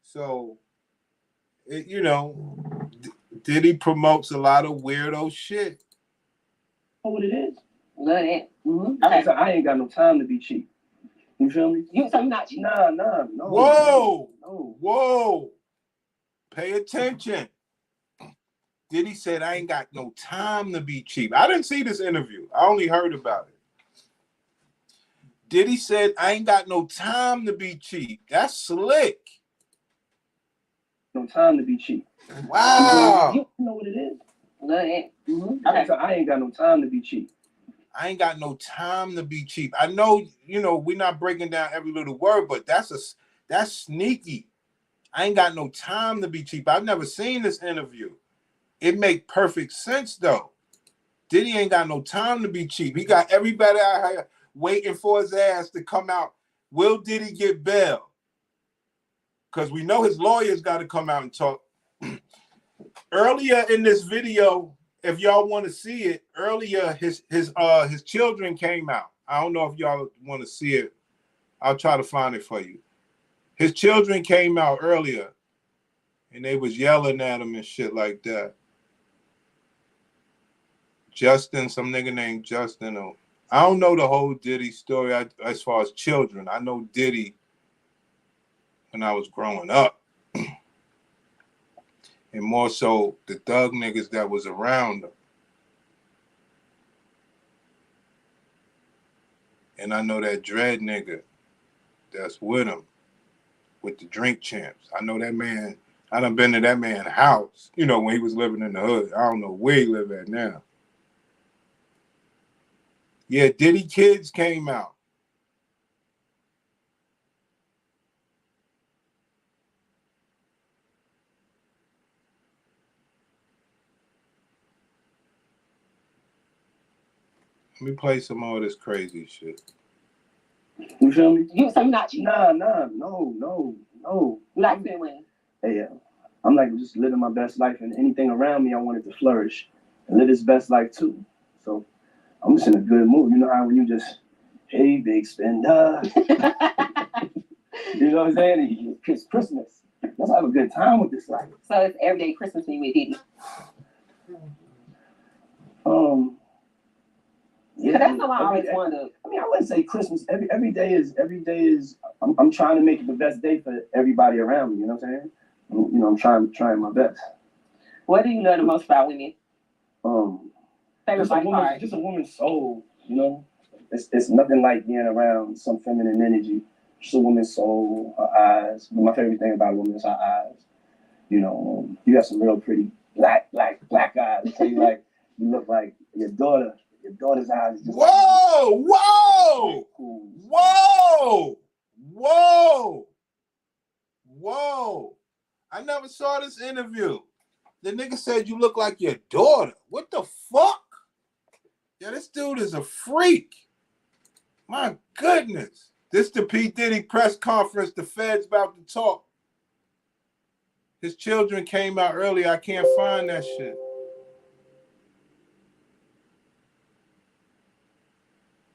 Speaker 1: So, you know, Diddy promotes a lot of weirdo shit.
Speaker 2: know what it is.
Speaker 3: Love that. Mm-hmm.
Speaker 2: Okay.
Speaker 3: Okay.
Speaker 2: So I ain't got no time to be cheap. You feel me?
Speaker 3: So you're not cheap.
Speaker 2: Nah, no.
Speaker 1: Whoa!
Speaker 2: No.
Speaker 1: Whoa! Pay attention. Diddy said, I ain't got no time to be cheap. I didn't see this interview. I only heard about it. Diddy said, I ain't got no time to be cheap. That's slick.
Speaker 2: No time to be cheap.
Speaker 1: Wow.
Speaker 2: You know what it is.
Speaker 3: Love that. Mm-hmm.
Speaker 2: Okay.
Speaker 3: Okay.
Speaker 2: So I ain't got no time to be cheap.
Speaker 1: I ain't got no time to be cheap. I know, you know, we're not breaking down every little word, but that's sneaky. I ain't got no time to be cheap. I've never seen this interview. It make perfect sense though. Diddy ain't got no time to be cheap. He got everybody out here waiting for his ass to come out. Will Diddy get bail? Because we know his lawyers got to come out and talk. Earlier in this video, if y'all want to see it, earlier his children came out. I don't know if y'all want to see it. I'll try to find it for you. His children came out earlier, and they was yelling at him and shit like that. Justin, some nigga named Justin. I don't know the whole Diddy story as far as children. I know Diddy when I was growing up. And more so the thug niggas that was around him. And I know that dread nigga that's with him, with the drink champs. I know that man. I done been to that man's house, you know, when he was living in the hood. I don't know where he live at now. Yeah, Diddy kids came out. Let me play some more of this crazy shit.
Speaker 2: You feel me?
Speaker 3: So you're not cheap.
Speaker 2: Nah, no.
Speaker 3: You like spending money.
Speaker 2: Hey, I'm like just living my best life, and anything around me, I want it to flourish and live its best life too. So I'm just in a good mood. You know how when you just, hey, big spender. You know what I'm saying? It's Christmas. Let's have a good time with this life.
Speaker 3: So it's everyday Christmas when you with Diddy.
Speaker 2: Yeah,
Speaker 3: That's what I always wondered.
Speaker 2: I mean, I wouldn't say Christmas. Every day is. I'm trying to make it the best day for everybody around me. You know what I'm saying? You know, I'm trying my best.
Speaker 3: What do you love the most about women? Favorite
Speaker 2: Just a woman's soul. You know, it's nothing like being around some feminine energy. Just a woman's soul, her eyes. My favorite thing about a woman is her eyes. You know, you got some real pretty black eyes. I tell you, like, you look like your daughter. Your daughter's eyes is just
Speaker 1: whoa,
Speaker 2: like,
Speaker 1: whoa,
Speaker 2: cool.
Speaker 1: whoa. I never saw this interview. The nigga said you look like your daughter. What the fuck? Yeah, this dude is a freak. My goodness. This the P. Diddy press conference. The Fed's about to talk. His children came out early. I can't find that shit.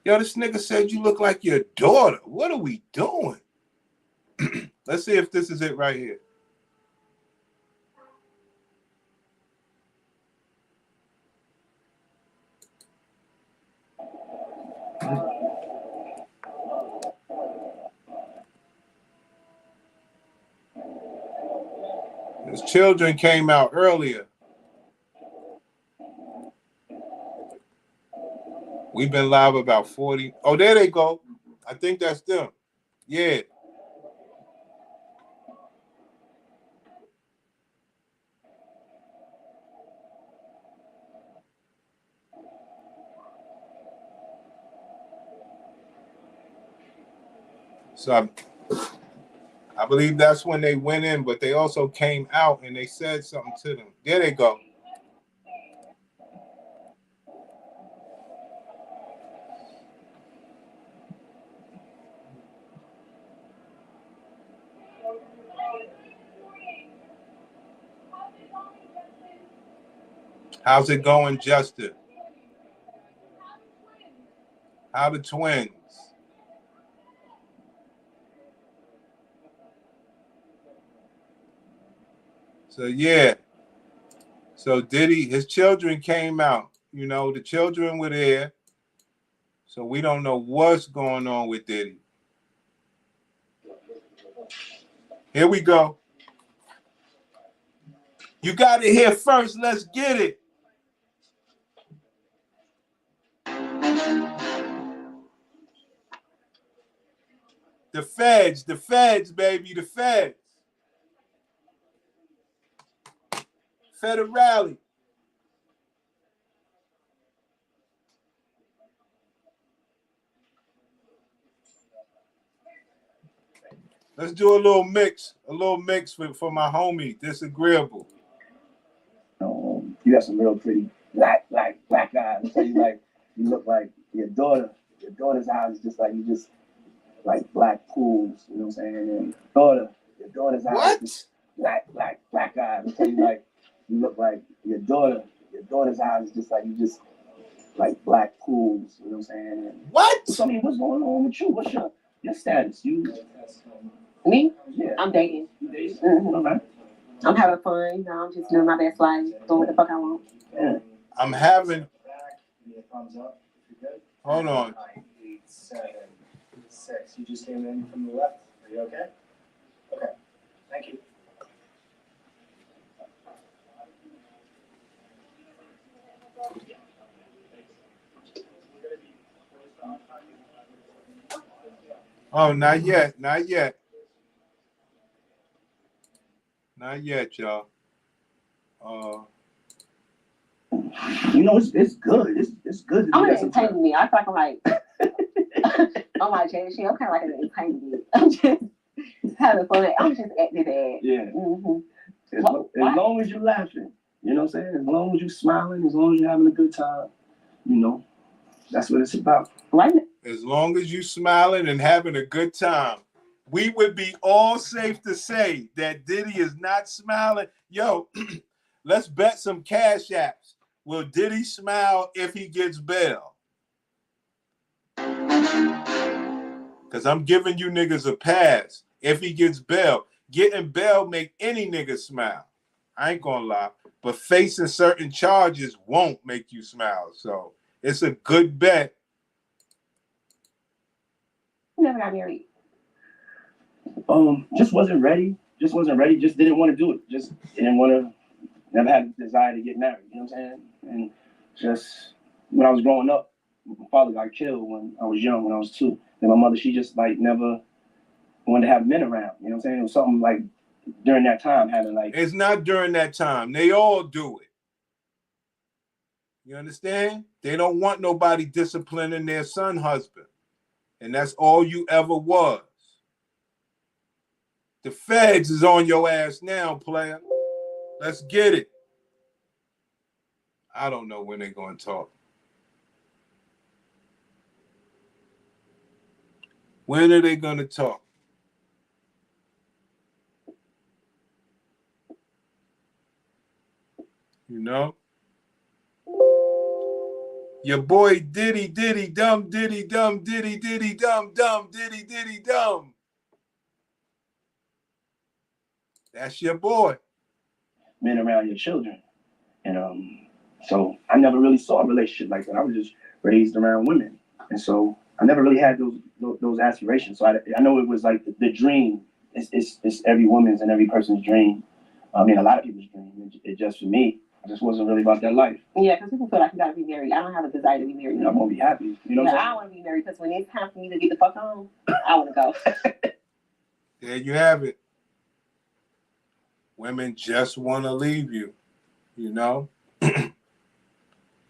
Speaker 1: Yo, this nigga said you look like your daughter. What are we doing? Let's see if this is it right here. His children came out earlier. We've been live about 40. Oh, there they go. I think that's them. Yeah. So I believe that's when they went in, but they also came out and they said something to them. There they go. How's it going, Justin? How the twins? So yeah. So Diddy, his children came out. You know, the children were there. So we don't know what's going on with Diddy. Here we go. You got it here first. Let's get it. The feds, baby, the feds. Federale. Let's do a little mix for my homie, Disagreeable.
Speaker 2: You got some real pretty black eyes. I tell you, like, you look like your daughter. Your daughter's eyes is just like you just like black pools. You know what I'm saying? And your daughter's eyes is black eyes. I tell you, like, you look like your daughter. Your daughter's eyes is just like you just like black pools. You know what I'm saying? And
Speaker 1: what?
Speaker 2: So, I mean, what's going on with you? What's your status?
Speaker 3: Me?
Speaker 2: Yeah.
Speaker 3: I'm dating.
Speaker 2: You dating?
Speaker 3: Mm-hmm.
Speaker 2: Okay.
Speaker 3: I'm having fun. You know, I'm just living my best life, doing what the fuck I want.
Speaker 2: Yeah.
Speaker 1: I'm having. Hold on.
Speaker 6: 8, 7, 6. You just came in from the left. Are you okay? Okay. Thank you.
Speaker 1: Oh, not yet, y'all.
Speaker 2: You know, it's good. It's good.
Speaker 3: I'm gonna entertain me. I feel like I'm like JC. I'm kind of like an entertainment. I'm just having fun. I'm just acting bad.
Speaker 2: Yeah.
Speaker 3: Mm-hmm.
Speaker 2: As long as you're laughing, you know what I'm saying? As long as you're smiling, as long as you're having a good time, you know, that's what it's about.
Speaker 3: Right.
Speaker 1: As long as you smiling and having a good time, we would be all safe to say that Diddy is not smiling. Yo, let's bet some cash apps. Will Diddy smile if he gets bail? Because I'm giving you niggas a pass if he gets bail. Getting bail make any nigga smile. I ain't gonna lie. But facing certain charges won't make you smile. So it's a good bet.
Speaker 3: never got married?
Speaker 2: Just wasn't ready. Just wasn't ready. Just didn't want to do it. Just didn't want to. Never had the desire to get married. You know what I'm saying? And just when I was growing up, my father got killed when I was young, when I was 2. And my mother, she just like never wanted to have men around. You know what I'm saying? It was something like during that time having like.
Speaker 1: It's not during that time. They all do it. You understand? They don't want nobody disciplining their son husband. And that's all you ever was. The feds is on your ass now, player. Let's get it. I don't know when they're going to talk. When are they going to talk? You know? Your boy Diddy, Diddy, dumb, Diddy, dumb, Diddy, Diddy, dumb, dumb, Diddy, Diddy, dumb. That's your boy.
Speaker 2: Men around your children. And so I never really saw a relationship like that. I was just raised around women. And so I never really had those aspirations. So I know it was like the dream. It's every woman's and every person's dream. I mean, a lot of people's dream. It just for me, I just wasn't really about that life.
Speaker 3: Yeah, because people feel like you gotta be married. I don't have a desire to be married.
Speaker 2: I won't be happy. You know what I'm saying?
Speaker 3: I don't want to be married because when it's time for me to get the fuck on, I want to go.
Speaker 1: There you have it. Women just want to leave you, you know?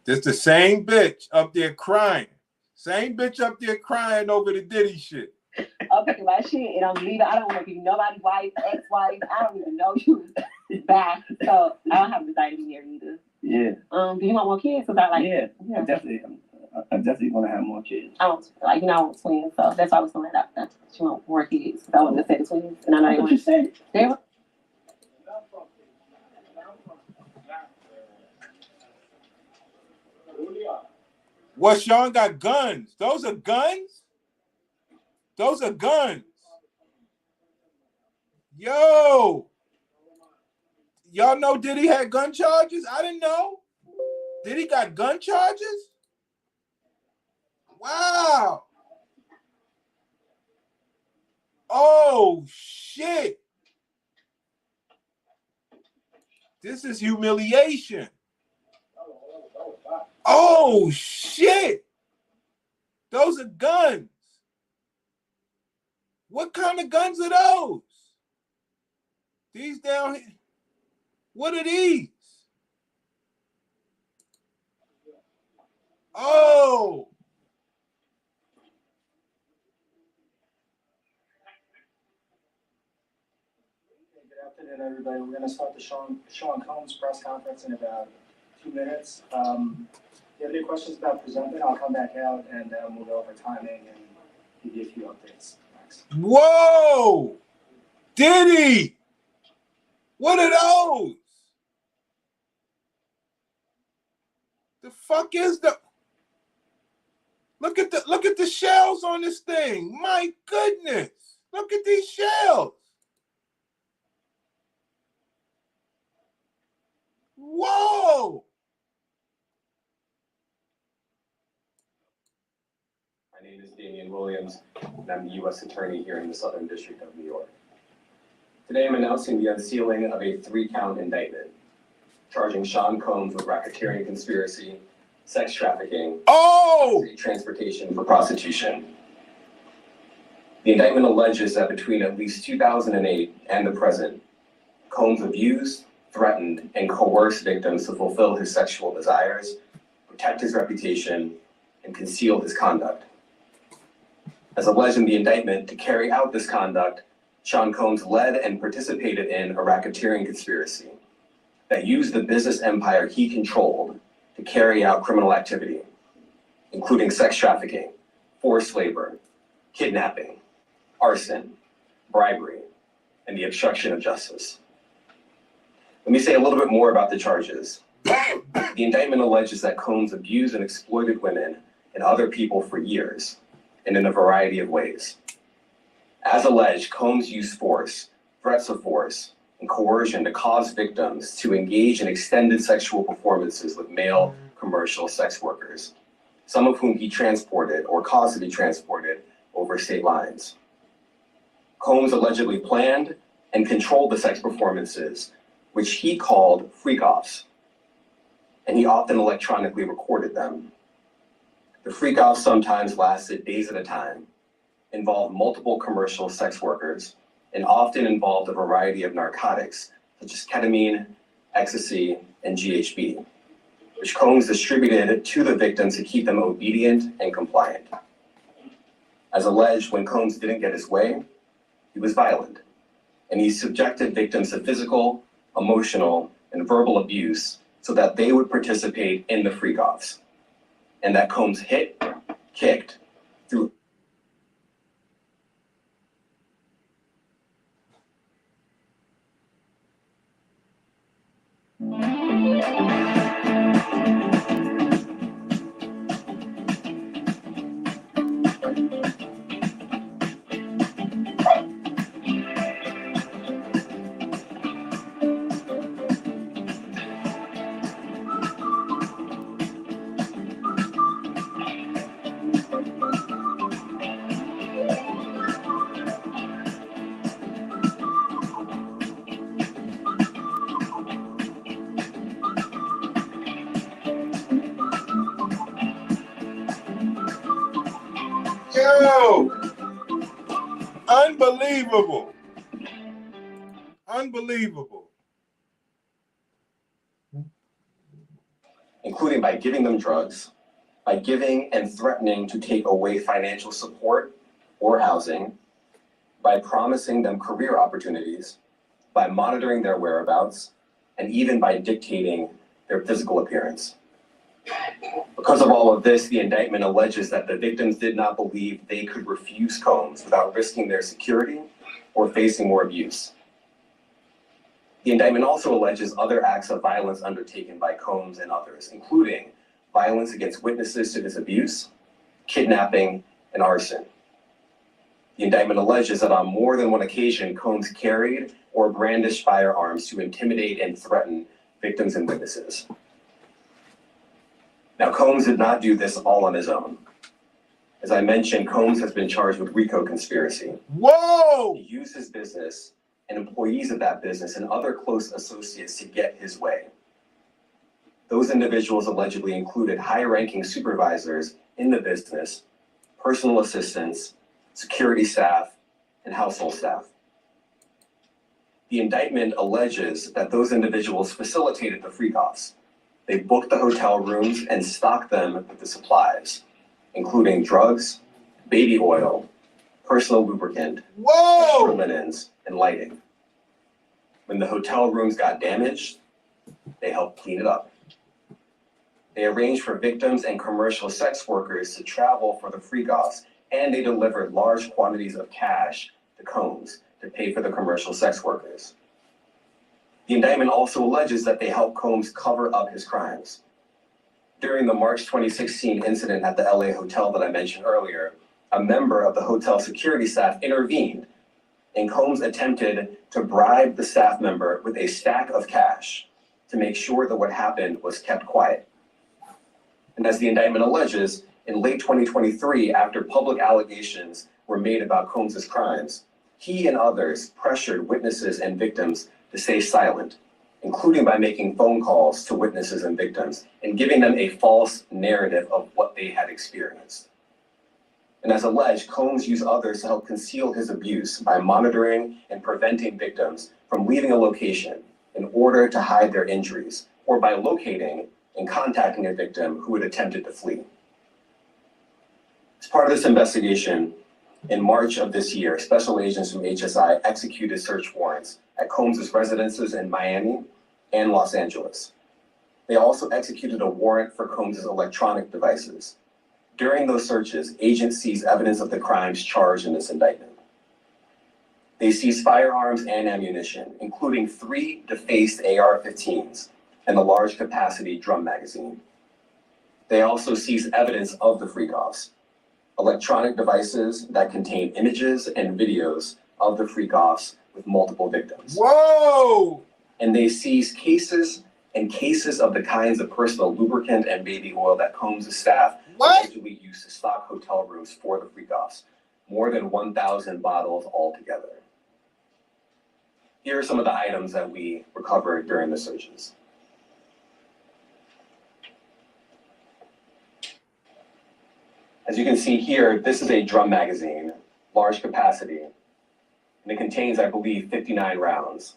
Speaker 1: This the same bitch up there crying. Same bitch up there crying over the Diddy shit.
Speaker 3: I'm picking my shit and I'm leaving. I don't want to be nobody's wife, ex-wife. I don't even know you. Bye. So I don't have a desire to be married either.
Speaker 2: Yeah.
Speaker 3: Do you want more kids? Cause
Speaker 2: Yeah. I definitely want to have more kids.
Speaker 3: I want twins, so that's why I was going to that. She want more kids. So I wanted to say the twins, and I know
Speaker 2: What you said?
Speaker 3: They were.
Speaker 1: What, Sean got guns? Those are guns? Those are guns. Yo. Y'all know Diddy had gun charges? I didn't know. Diddy got gun charges? Wow. Oh, shit. This is humiliation. Oh, shit. Those are guns. What kind of guns are those? These down here. What are these? Oh.
Speaker 6: Good afternoon, everybody. We're going to start the Sean Combs press conference in about 2 minutes. If you have any questions about presenting, I'll come back out and we'll go over timing and give you a few updates. Thanks.
Speaker 1: Whoa! Diddy! What are those? The fuck is the? Look at the shells on this thing. My goodness. Look at these shells. Whoa!
Speaker 7: My name is Damian Williams, and I'm the U.S. Attorney here in the Southern District of New York. Today I'm announcing the unsealing of a 3-count indictment, charging Sean Combs with racketeering conspiracy, sex trafficking, and transportation for prostitution. The indictment alleges that between at least 2008 and the present, Combs abused, threatened, and coerced victims to fulfill his sexual desires, protect his reputation, and conceal his conduct. As alleged in the indictment, to carry out this conduct, Sean Combs led and participated in a racketeering conspiracy that used the business empire he controlled to carry out criminal activity, including sex trafficking, forced labor, kidnapping, arson, bribery, and the obstruction of justice. Let me say a little bit more about the charges. The indictment alleges that Combs abused and exploited women and other people for years, and in a variety of ways. As alleged, Combs used force, threats of force, and coercion to cause victims to engage in extended sexual performances with male commercial sex workers, some of whom he transported or caused to be transported over over state lines. Combs allegedly planned and controlled the sex performances, which he called freak-offs, and he often electronically recorded them. The freak-offs sometimes lasted days at a time, involved multiple commercial sex workers, and often involved a variety of narcotics, such as ketamine, ecstasy, and GHB, which Combs distributed to the victims to keep them obedient and compliant. As alleged, when Combs didn't get his way, he was violent, and he subjected victims to physical, emotional, and verbal abuse so that they would participate in the freak-offs, and that Combs hit, kicked, threw
Speaker 1: Yo, unbelievable. Unbelievable.
Speaker 7: including by giving them drugs, by giving and threatening to take away financial support or housing, by promising them career opportunities, by monitoring their whereabouts, and even by dictating their physical appearance. Because of all of this, the indictment alleges that the victims did not believe they could refuse Combs without risking their security or facing more abuse. The indictment also alleges other acts of violence undertaken by Combs and others, including violence against witnesses to his abuse, kidnapping, and arson. The indictment alleges that on more than one occasion, Combs carried or brandished firearms to intimidate and threaten victims and witnesses. Now, Combs did not do this all on his own. As I mentioned, Combs has been charged with RICO conspiracy.
Speaker 1: Whoa!
Speaker 7: He used his business and employees of that business and other close associates to get his way. Those individuals allegedly included high-ranking supervisors in the business, personal assistants, security staff, and household staff. The indictment alleges that those individuals facilitated the freak-offs. They booked the hotel rooms and stocked them with the supplies, including drugs, baby oil, personal lubricant, extra linens, and lighting. When the hotel rooms got damaged, they helped clean it up. They arranged for victims and commercial sex workers to travel for the freak-offs, and they delivered large quantities of cash to Combs to pay for the commercial sex workers. The indictment also alleges that they helped Combs cover up his crimes. During the March 2016 incident at the LA hotel that I mentioned earlier, a member of the hotel security staff intervened, and Combs attempted to bribe the staff member with a stack of cash to make sure that what happened was kept quiet. And as the indictment alleges, in late 2023, after public allegations were made about Combs' crimes, he and others pressured witnesses and victims to stay silent, including by making phone calls to witnesses and victims and giving them a false narrative of what they had experienced. And as alleged, Combs used others to help conceal his abuse by monitoring and preventing victims from leaving a location in order to hide their injuries, or by locating and contacting a victim who had attempted to flee. As part of this investigation, in March of this year, special agents from HSI executed search warrants at Combs' residences in Miami and Los Angeles. They also executed a warrant for Combs' electronic devices. During those searches, agents seized evidence of the crimes charged in this indictment. They seized firearms and ammunition, including 3 defaced AR-15s and a large capacity drum magazine. They also seized evidence of the freak-offs, electronic devices that contain images and videos of the freak-offs with multiple victims.
Speaker 1: Whoa!
Speaker 7: And they seized cases and cases of the kinds of personal lubricant and baby oil that Combs' staff allegedly used to stock hotel rooms for the freak-offs. more than 1,000 bottles altogether. Here are some of the items that we recovered during the searches. As you can see here, this is a drum magazine, large capacity, and it contains, I believe, 59 rounds.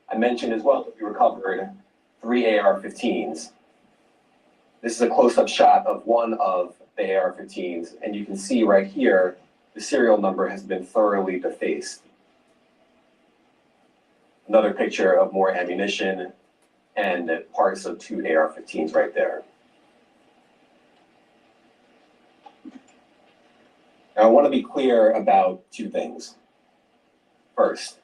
Speaker 7: I mentioned as well that we recovered 3 AR-15s. This is a close-up shot of one of the AR-15s, and you can see right here, the serial number has been thoroughly defaced. Another picture of more ammunition and parts of 2 AR-15s right there. Now, I want to be clear about 2 things. First,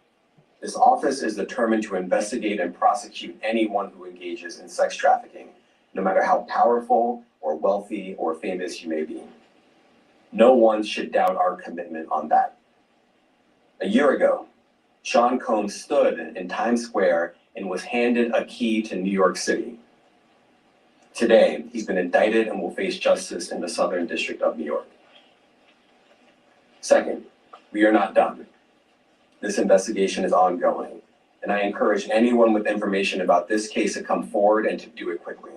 Speaker 7: this office is determined to investigate and prosecute anyone who engages in sex trafficking, no matter how powerful or wealthy or famous you may be. No one should doubt our commitment on that. A year ago, Sean Combs stood in Times Square and was handed a key to New York City. Today, he's been indicted and will face justice in the Southern District of New York. Second, we are not done. This investigation is ongoing, and I encourage anyone with information about this case to come forward and to do it quickly.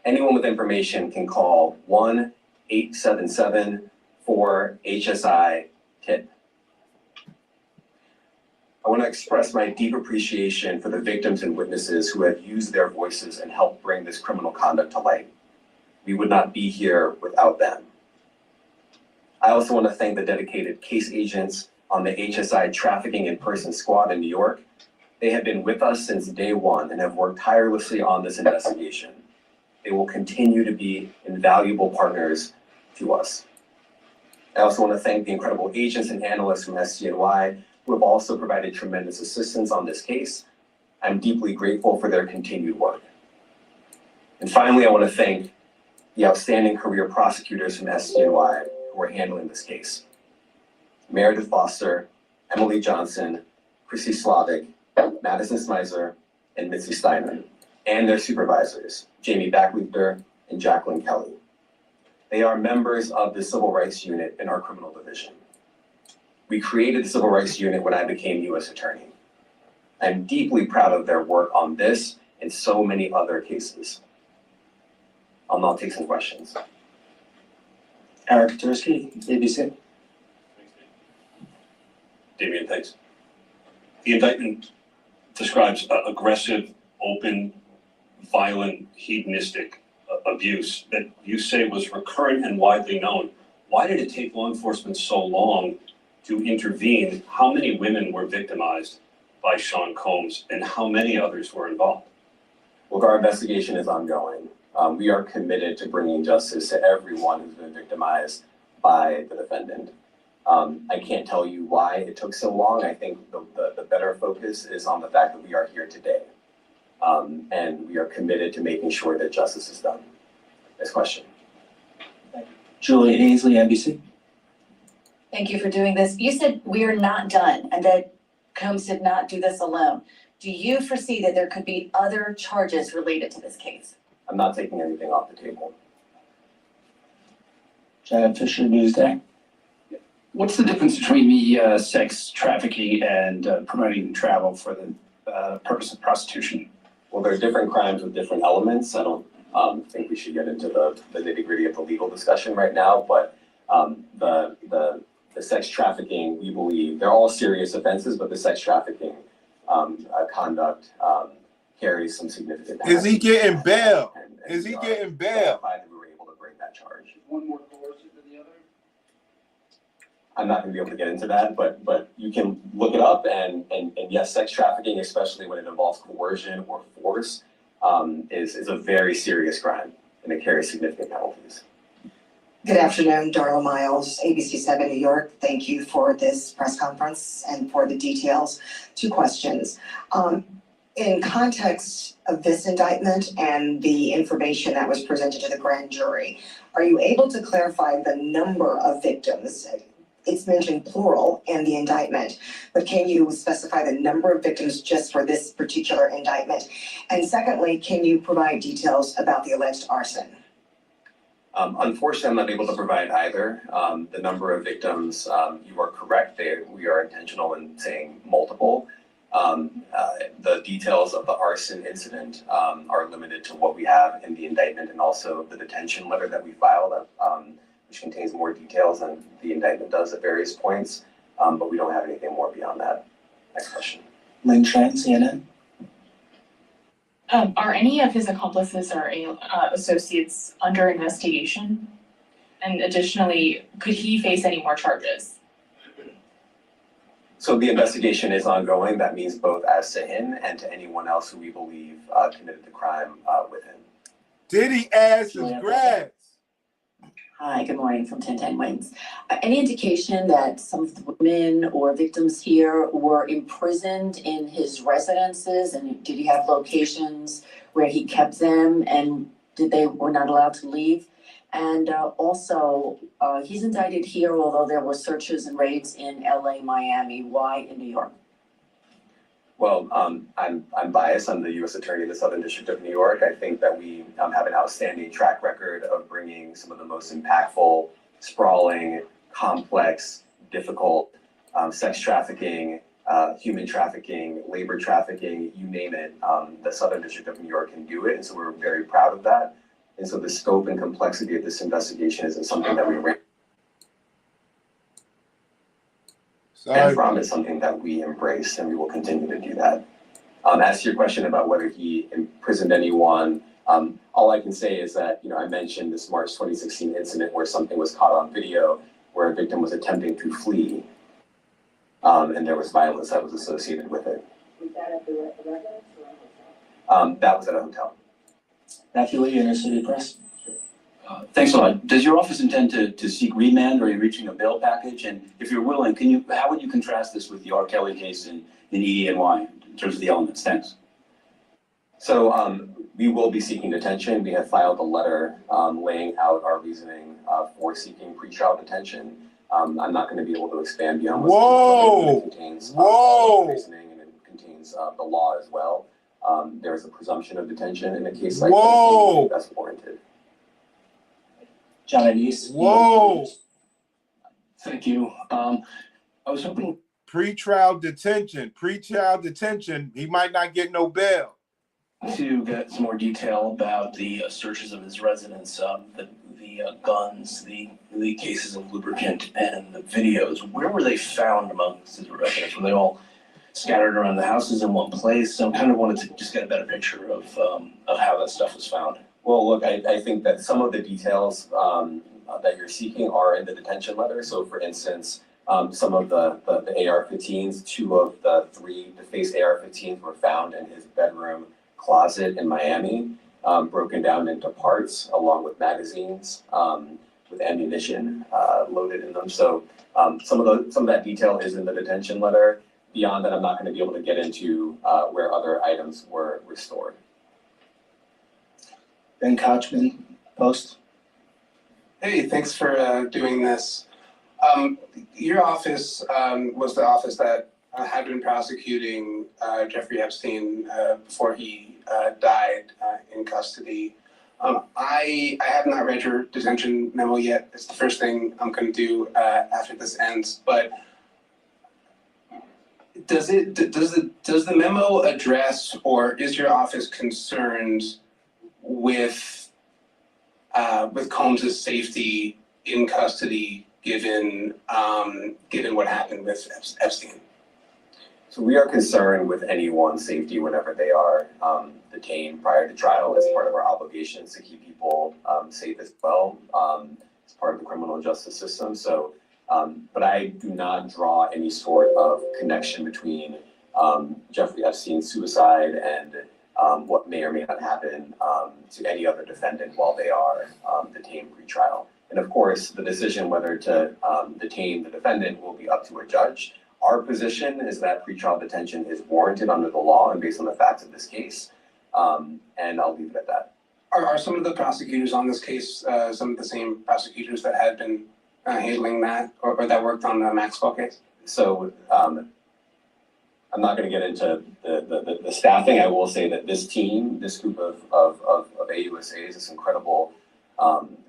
Speaker 7: Anyone with information can call 1-877-4-HSI-TIP. I want to express my deep appreciation for the victims and witnesses who have used their voices and helped bring this criminal conduct to light. We would not be here without them. I also want to thank the dedicated case agents on the HSI Trafficking in Person Squad in New York. They have been with us since day one and have worked tirelessly on this investigation. They will continue to be invaluable partners to us. I also want to thank the incredible agents and analysts from SDNY who have also provided tremendous assistance on this case. I'm deeply grateful for their continued work. And finally, I want to thank the outstanding career prosecutors from SDNY who are handling this case. Meredith Foster, Emily Johnson, Chrissy Slavic, Madison Smizer, and Mitzi Steiner, and their supervisors, Jamie Backleiter and Jacqueline Kelly. They are members of the Civil Rights Unit in our criminal division. We created the Civil Rights Unit when I became U.S. Attorney. I'm deeply proud of their work on this and so many other cases. I'll now take some questions.
Speaker 2: Eric Tursky, ABC.
Speaker 8: Damian, thanks. The indictment describes aggressive, open, violent, hedonistic abuse that you say was recurrent and widely known. Why did it take law enforcement so long to intervene? How many women were victimized by Sean Combs and how many others were involved?
Speaker 7: Well, our investigation is ongoing. We are committed to bringing justice to everyone who's been victimized by the defendant. I can't tell you why it took so long. I think the better focus is on the fact that we are here today. And we are committed to making sure that justice is done. Next question.
Speaker 2: Thank you. Julia Ainsley, NBC.
Speaker 9: Thank you for doing this. You said we are not done and that Combs did not do this alone. Do you foresee that there could be other charges related to this case?
Speaker 7: I'm not taking anything off the table.
Speaker 2: Janet Fisher, Newsday.
Speaker 10: What's the difference between the sex trafficking and promoting travel for the purpose of prostitution?
Speaker 7: Well, there are different crimes with different elements. I don't think we should get into the nitty-gritty of the legal discussion right now, but the sex trafficking, we believe, they're all serious offenses, but the sex trafficking conduct carries some significant penalties.
Speaker 1: Is he getting bail? Is he getting bail?
Speaker 7: That we were able to bring that charge.
Speaker 2: One more coercive than the other?
Speaker 7: I'm not gonna be able to get into that, but you can look it up and yes, sex trafficking, especially when it involves coercion or force, is a very serious crime and it carries significant penalties.
Speaker 11: Good afternoon, Darla Miles, ABC 7 New York. Thank you for this press conference and for the details. 2 questions. In context of this indictment and the information that was presented to the grand jury, are you able to clarify the number of victims? It's mentioned plural in the indictment, but can you specify the number of victims just for this particular indictment? And secondly, can you provide details about the alleged arson?
Speaker 7: Unfortunately, I'm not able to provide either. The number of victims, you are correct, we are intentional in saying multiple. The details of the arson incident are limited to what we have in the indictment and also the detention letter that we filed, which contains more details than the indictment does at various points. But we don't have anything more beyond that. Next question.
Speaker 6: Lynn Tran, CNN.
Speaker 4: Are any of his accomplices or associates under investigation? And additionally, could he face any more charges?
Speaker 7: So the investigation is ongoing. That means both as to him and to anyone else who we believe committed the crime with him.
Speaker 1: Diddy ass is grass.
Speaker 12: Hi, good morning from 1010 Wins. Any indication that some of the women or victims here were imprisoned in his residences, and did he have locations where he kept them, and they were not allowed to leave? And also, he's indicted here, although there were searches and raids in LA, Miami. Why in New York?
Speaker 7: Well, I'm biased. I'm the U.S. Attorney in the Southern District of New York. I think that we have an outstanding track record of bringing some of the most impactful, sprawling, complex, difficult sex trafficking, human trafficking, labor trafficking, you name it. The Southern District of New York can do it, and so we're very proud of that. And so the scope and complexity of this investigation isn't something that we ran. And from is something that we embrace, and we will continue to do that. As to your question about whether he imprisoned anyone, all I can say is that, I mentioned this March 2016 incident where something was caught on video where a victim was attempting to flee, and there was violence that was associated with it.
Speaker 12: Was that at the residence or
Speaker 7: that was at a hotel.
Speaker 6: Matthew Lee, Inner City Press.
Speaker 10: Thanks a lot. Does your office intend to seek remand, or are you reaching a bail package? And if you're willing, how would you contrast this with the R. Kelly case in ED&Y in terms of the elements? Thanks.
Speaker 7: So we will be seeking detention. We have filed a letter laying out our reasoning for seeking pretrial detention. I'm not going to be able to expand beyond what it contains. Reasoning, and it contains the law as well. There is a presumption of detention in a case like this, and that's warranted.
Speaker 6: John Anise.
Speaker 10: Thank you. I was hoping
Speaker 1: Pretrial detention. He might not get no bail.
Speaker 10: to get some more detail about the searches of his residence, the guns, the cases of lubricant, and the videos. Where were they found amongst his residence? Were they all scattered around the houses in one place? So I kind of wanted to just get a better picture of how that stuff was found.
Speaker 7: Well, look, I think that some of the details that you're seeking are in the detention letter. So, for instance, some of the AR-15s, 2 of the 3 defaced AR-15s were found in his bedroom closet in Miami, broken down into parts along with magazines with ammunition loaded in them. So, some of that detail is in the detention letter. Beyond that, I'm not going to be able to get into where other items were stored.
Speaker 6: Ben Kochman, Post.
Speaker 13: Hey, thanks for doing this. Your office was the office that had been prosecuting Jeffrey Epstein before he died in custody. I have not read your detention memo yet. It's the first thing I'm going to do after this ends. But does the memo address, or is your office concerned with Combs' safety in custody, given what happened with Epstein?
Speaker 7: So we are concerned with anyone's safety whenever they are detained prior to trial. As part of our obligations to keep people safe as well, as part of the criminal justice system. So, but I do not draw any sort of connection between Jeffrey Epstein's suicide and what may or may not happen to any other defendant while they are detained pre-trial. And of course, the decision whether to detain the defendant will be up to a judge. Our position is that pretrial detention is warranted under the law and based on the facts of this case. And I'll leave it at that.
Speaker 13: Are some of the prosecutors on this case some of the same prosecutors that had been handling that or that worked on the Maxwell case?
Speaker 7: So I'm not going to get into the staffing. I will say that this team, this group of AUSAs, this incredible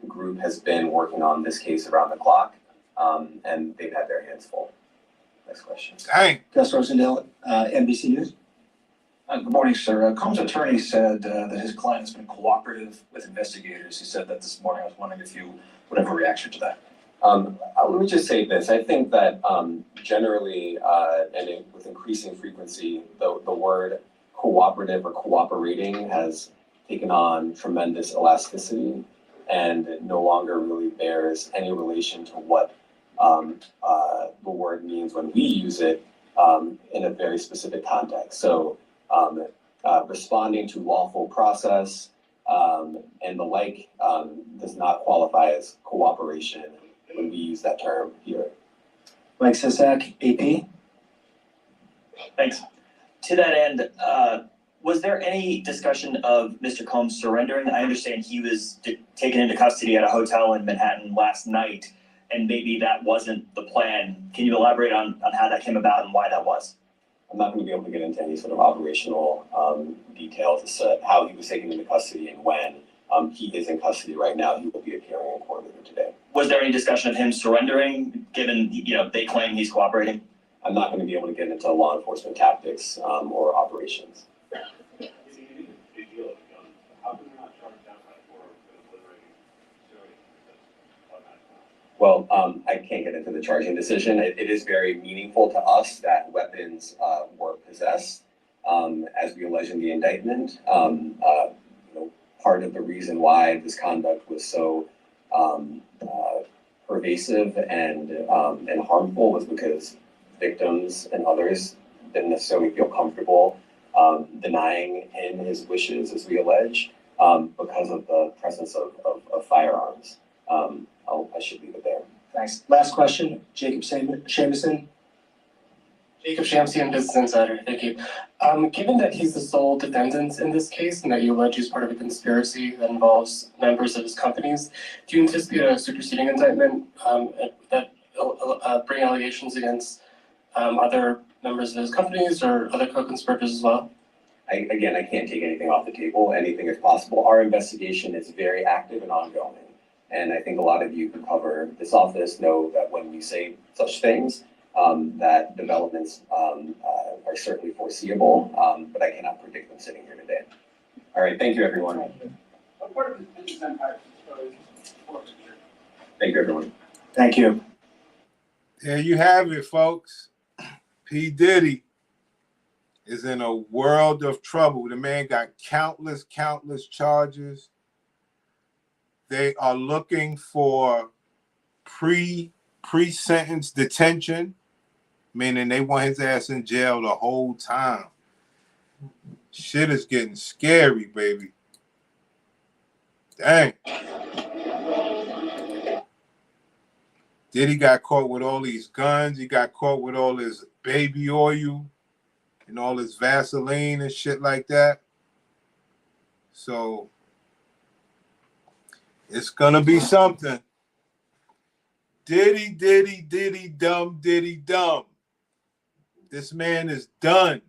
Speaker 7: group has been working on this case around the clock, and they've had their hands full. Next question.
Speaker 1: Dang.
Speaker 2: Gus Rosendale, NBC News.
Speaker 14: Good morning, sir. Combs' attorney said that his client has been cooperative with investigators. He said that this morning. I was wondering if you would have a reaction to that.
Speaker 7: Let me just say this. I think that generally, with increasing frequency, the word cooperative or cooperating has taken on tremendous elasticity, and it no longer really bears any relation to what the word means when we use it in a very specific context. So responding to lawful process and the like does not qualify as cooperation when we use that term here.
Speaker 2: Mike Sisak, AP.
Speaker 15: Thanks. To that end, was there any discussion of Mr. Combs surrendering? I understand he was taken into custody at a hotel in Manhattan last night, and maybe that wasn't the plan. Can you elaborate on how that came about and why that was?
Speaker 7: I'm not going to be able to get into any sort of operational details as to how he was taken into custody and when. He is in custody right now. He will be appearing in court later today.
Speaker 15: Was there any discussion of him surrendering, given they claim he's cooperating?
Speaker 7: I'm not going to be able to get into law enforcement tactics or operations. Well, I can't get into the charging decision. It is very meaningful to us that weapons were possessed, as we allege in the indictment. Part of the reason why this conduct was so pervasive and harmful was because victims and others didn't necessarily feel comfortable denying him his wishes, as we allege, because of the presence of firearms. I should leave it there.
Speaker 6: Thanks. Last question, Jacob Shamison.
Speaker 16: Jacob Shamsian, Business Insider. Thank you. Given that he's the sole defendant in this case and that you allege he's part of a conspiracy that involves members of his companies, do you anticipate a superseding indictment that bring allegations against other members of his companies or other co-conspirators as well?
Speaker 7: I can't take anything off the table. Anything is possible. Our investigation is very active and ongoing. And I think a lot of you who cover this office know that when we say such things, that developments are certainly foreseeable, but I cannot predict them sitting here today. All right, thank you, everyone. Thank you, everyone.
Speaker 2: Thank you.
Speaker 1: There you have it, folks. P. Diddy is in a world of trouble. The man got countless charges. They are looking for pre-sentence detention, meaning they want his ass in jail the whole time. Shit is getting scary, baby. Dang. Diddy got caught with all these guns. He got caught with all his baby oil and all his Vaseline and shit like that. So it's gonna be something. Diddy, dumb. This man is done.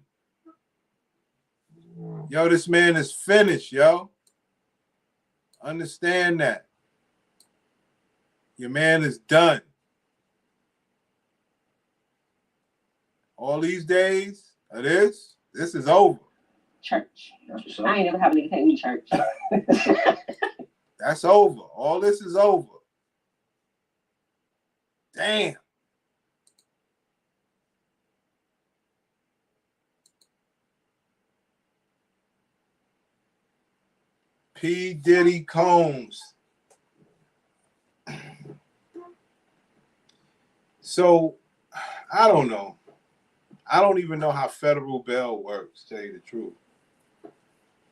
Speaker 1: Yo, this man is finished, yo. Understand that. Your man is done. All these days of this is over.
Speaker 3: Church. I ain't never have a nigga take me to church.
Speaker 1: That's over. All this is over. Damn. P. Diddy Combs. So, I don't know. I don't even know how federal bail works, to tell you the truth.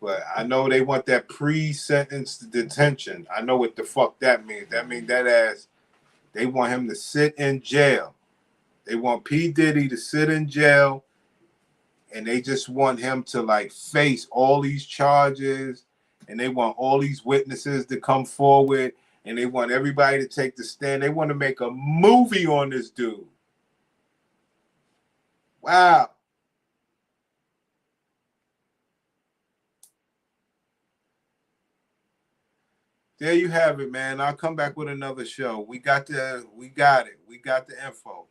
Speaker 1: But I know they want that pre-sentence detention. I know what the fuck that means. That means that ass, they want him to sit in jail. They want P. Diddy to sit in jail, and they just want him to like face all these charges, and they want all these witnesses to come forward, and they want everybody to take the stand. They want to make a movie on this dude. Wow. There you have it, man. I'll come back with another show. We got it. We got the info.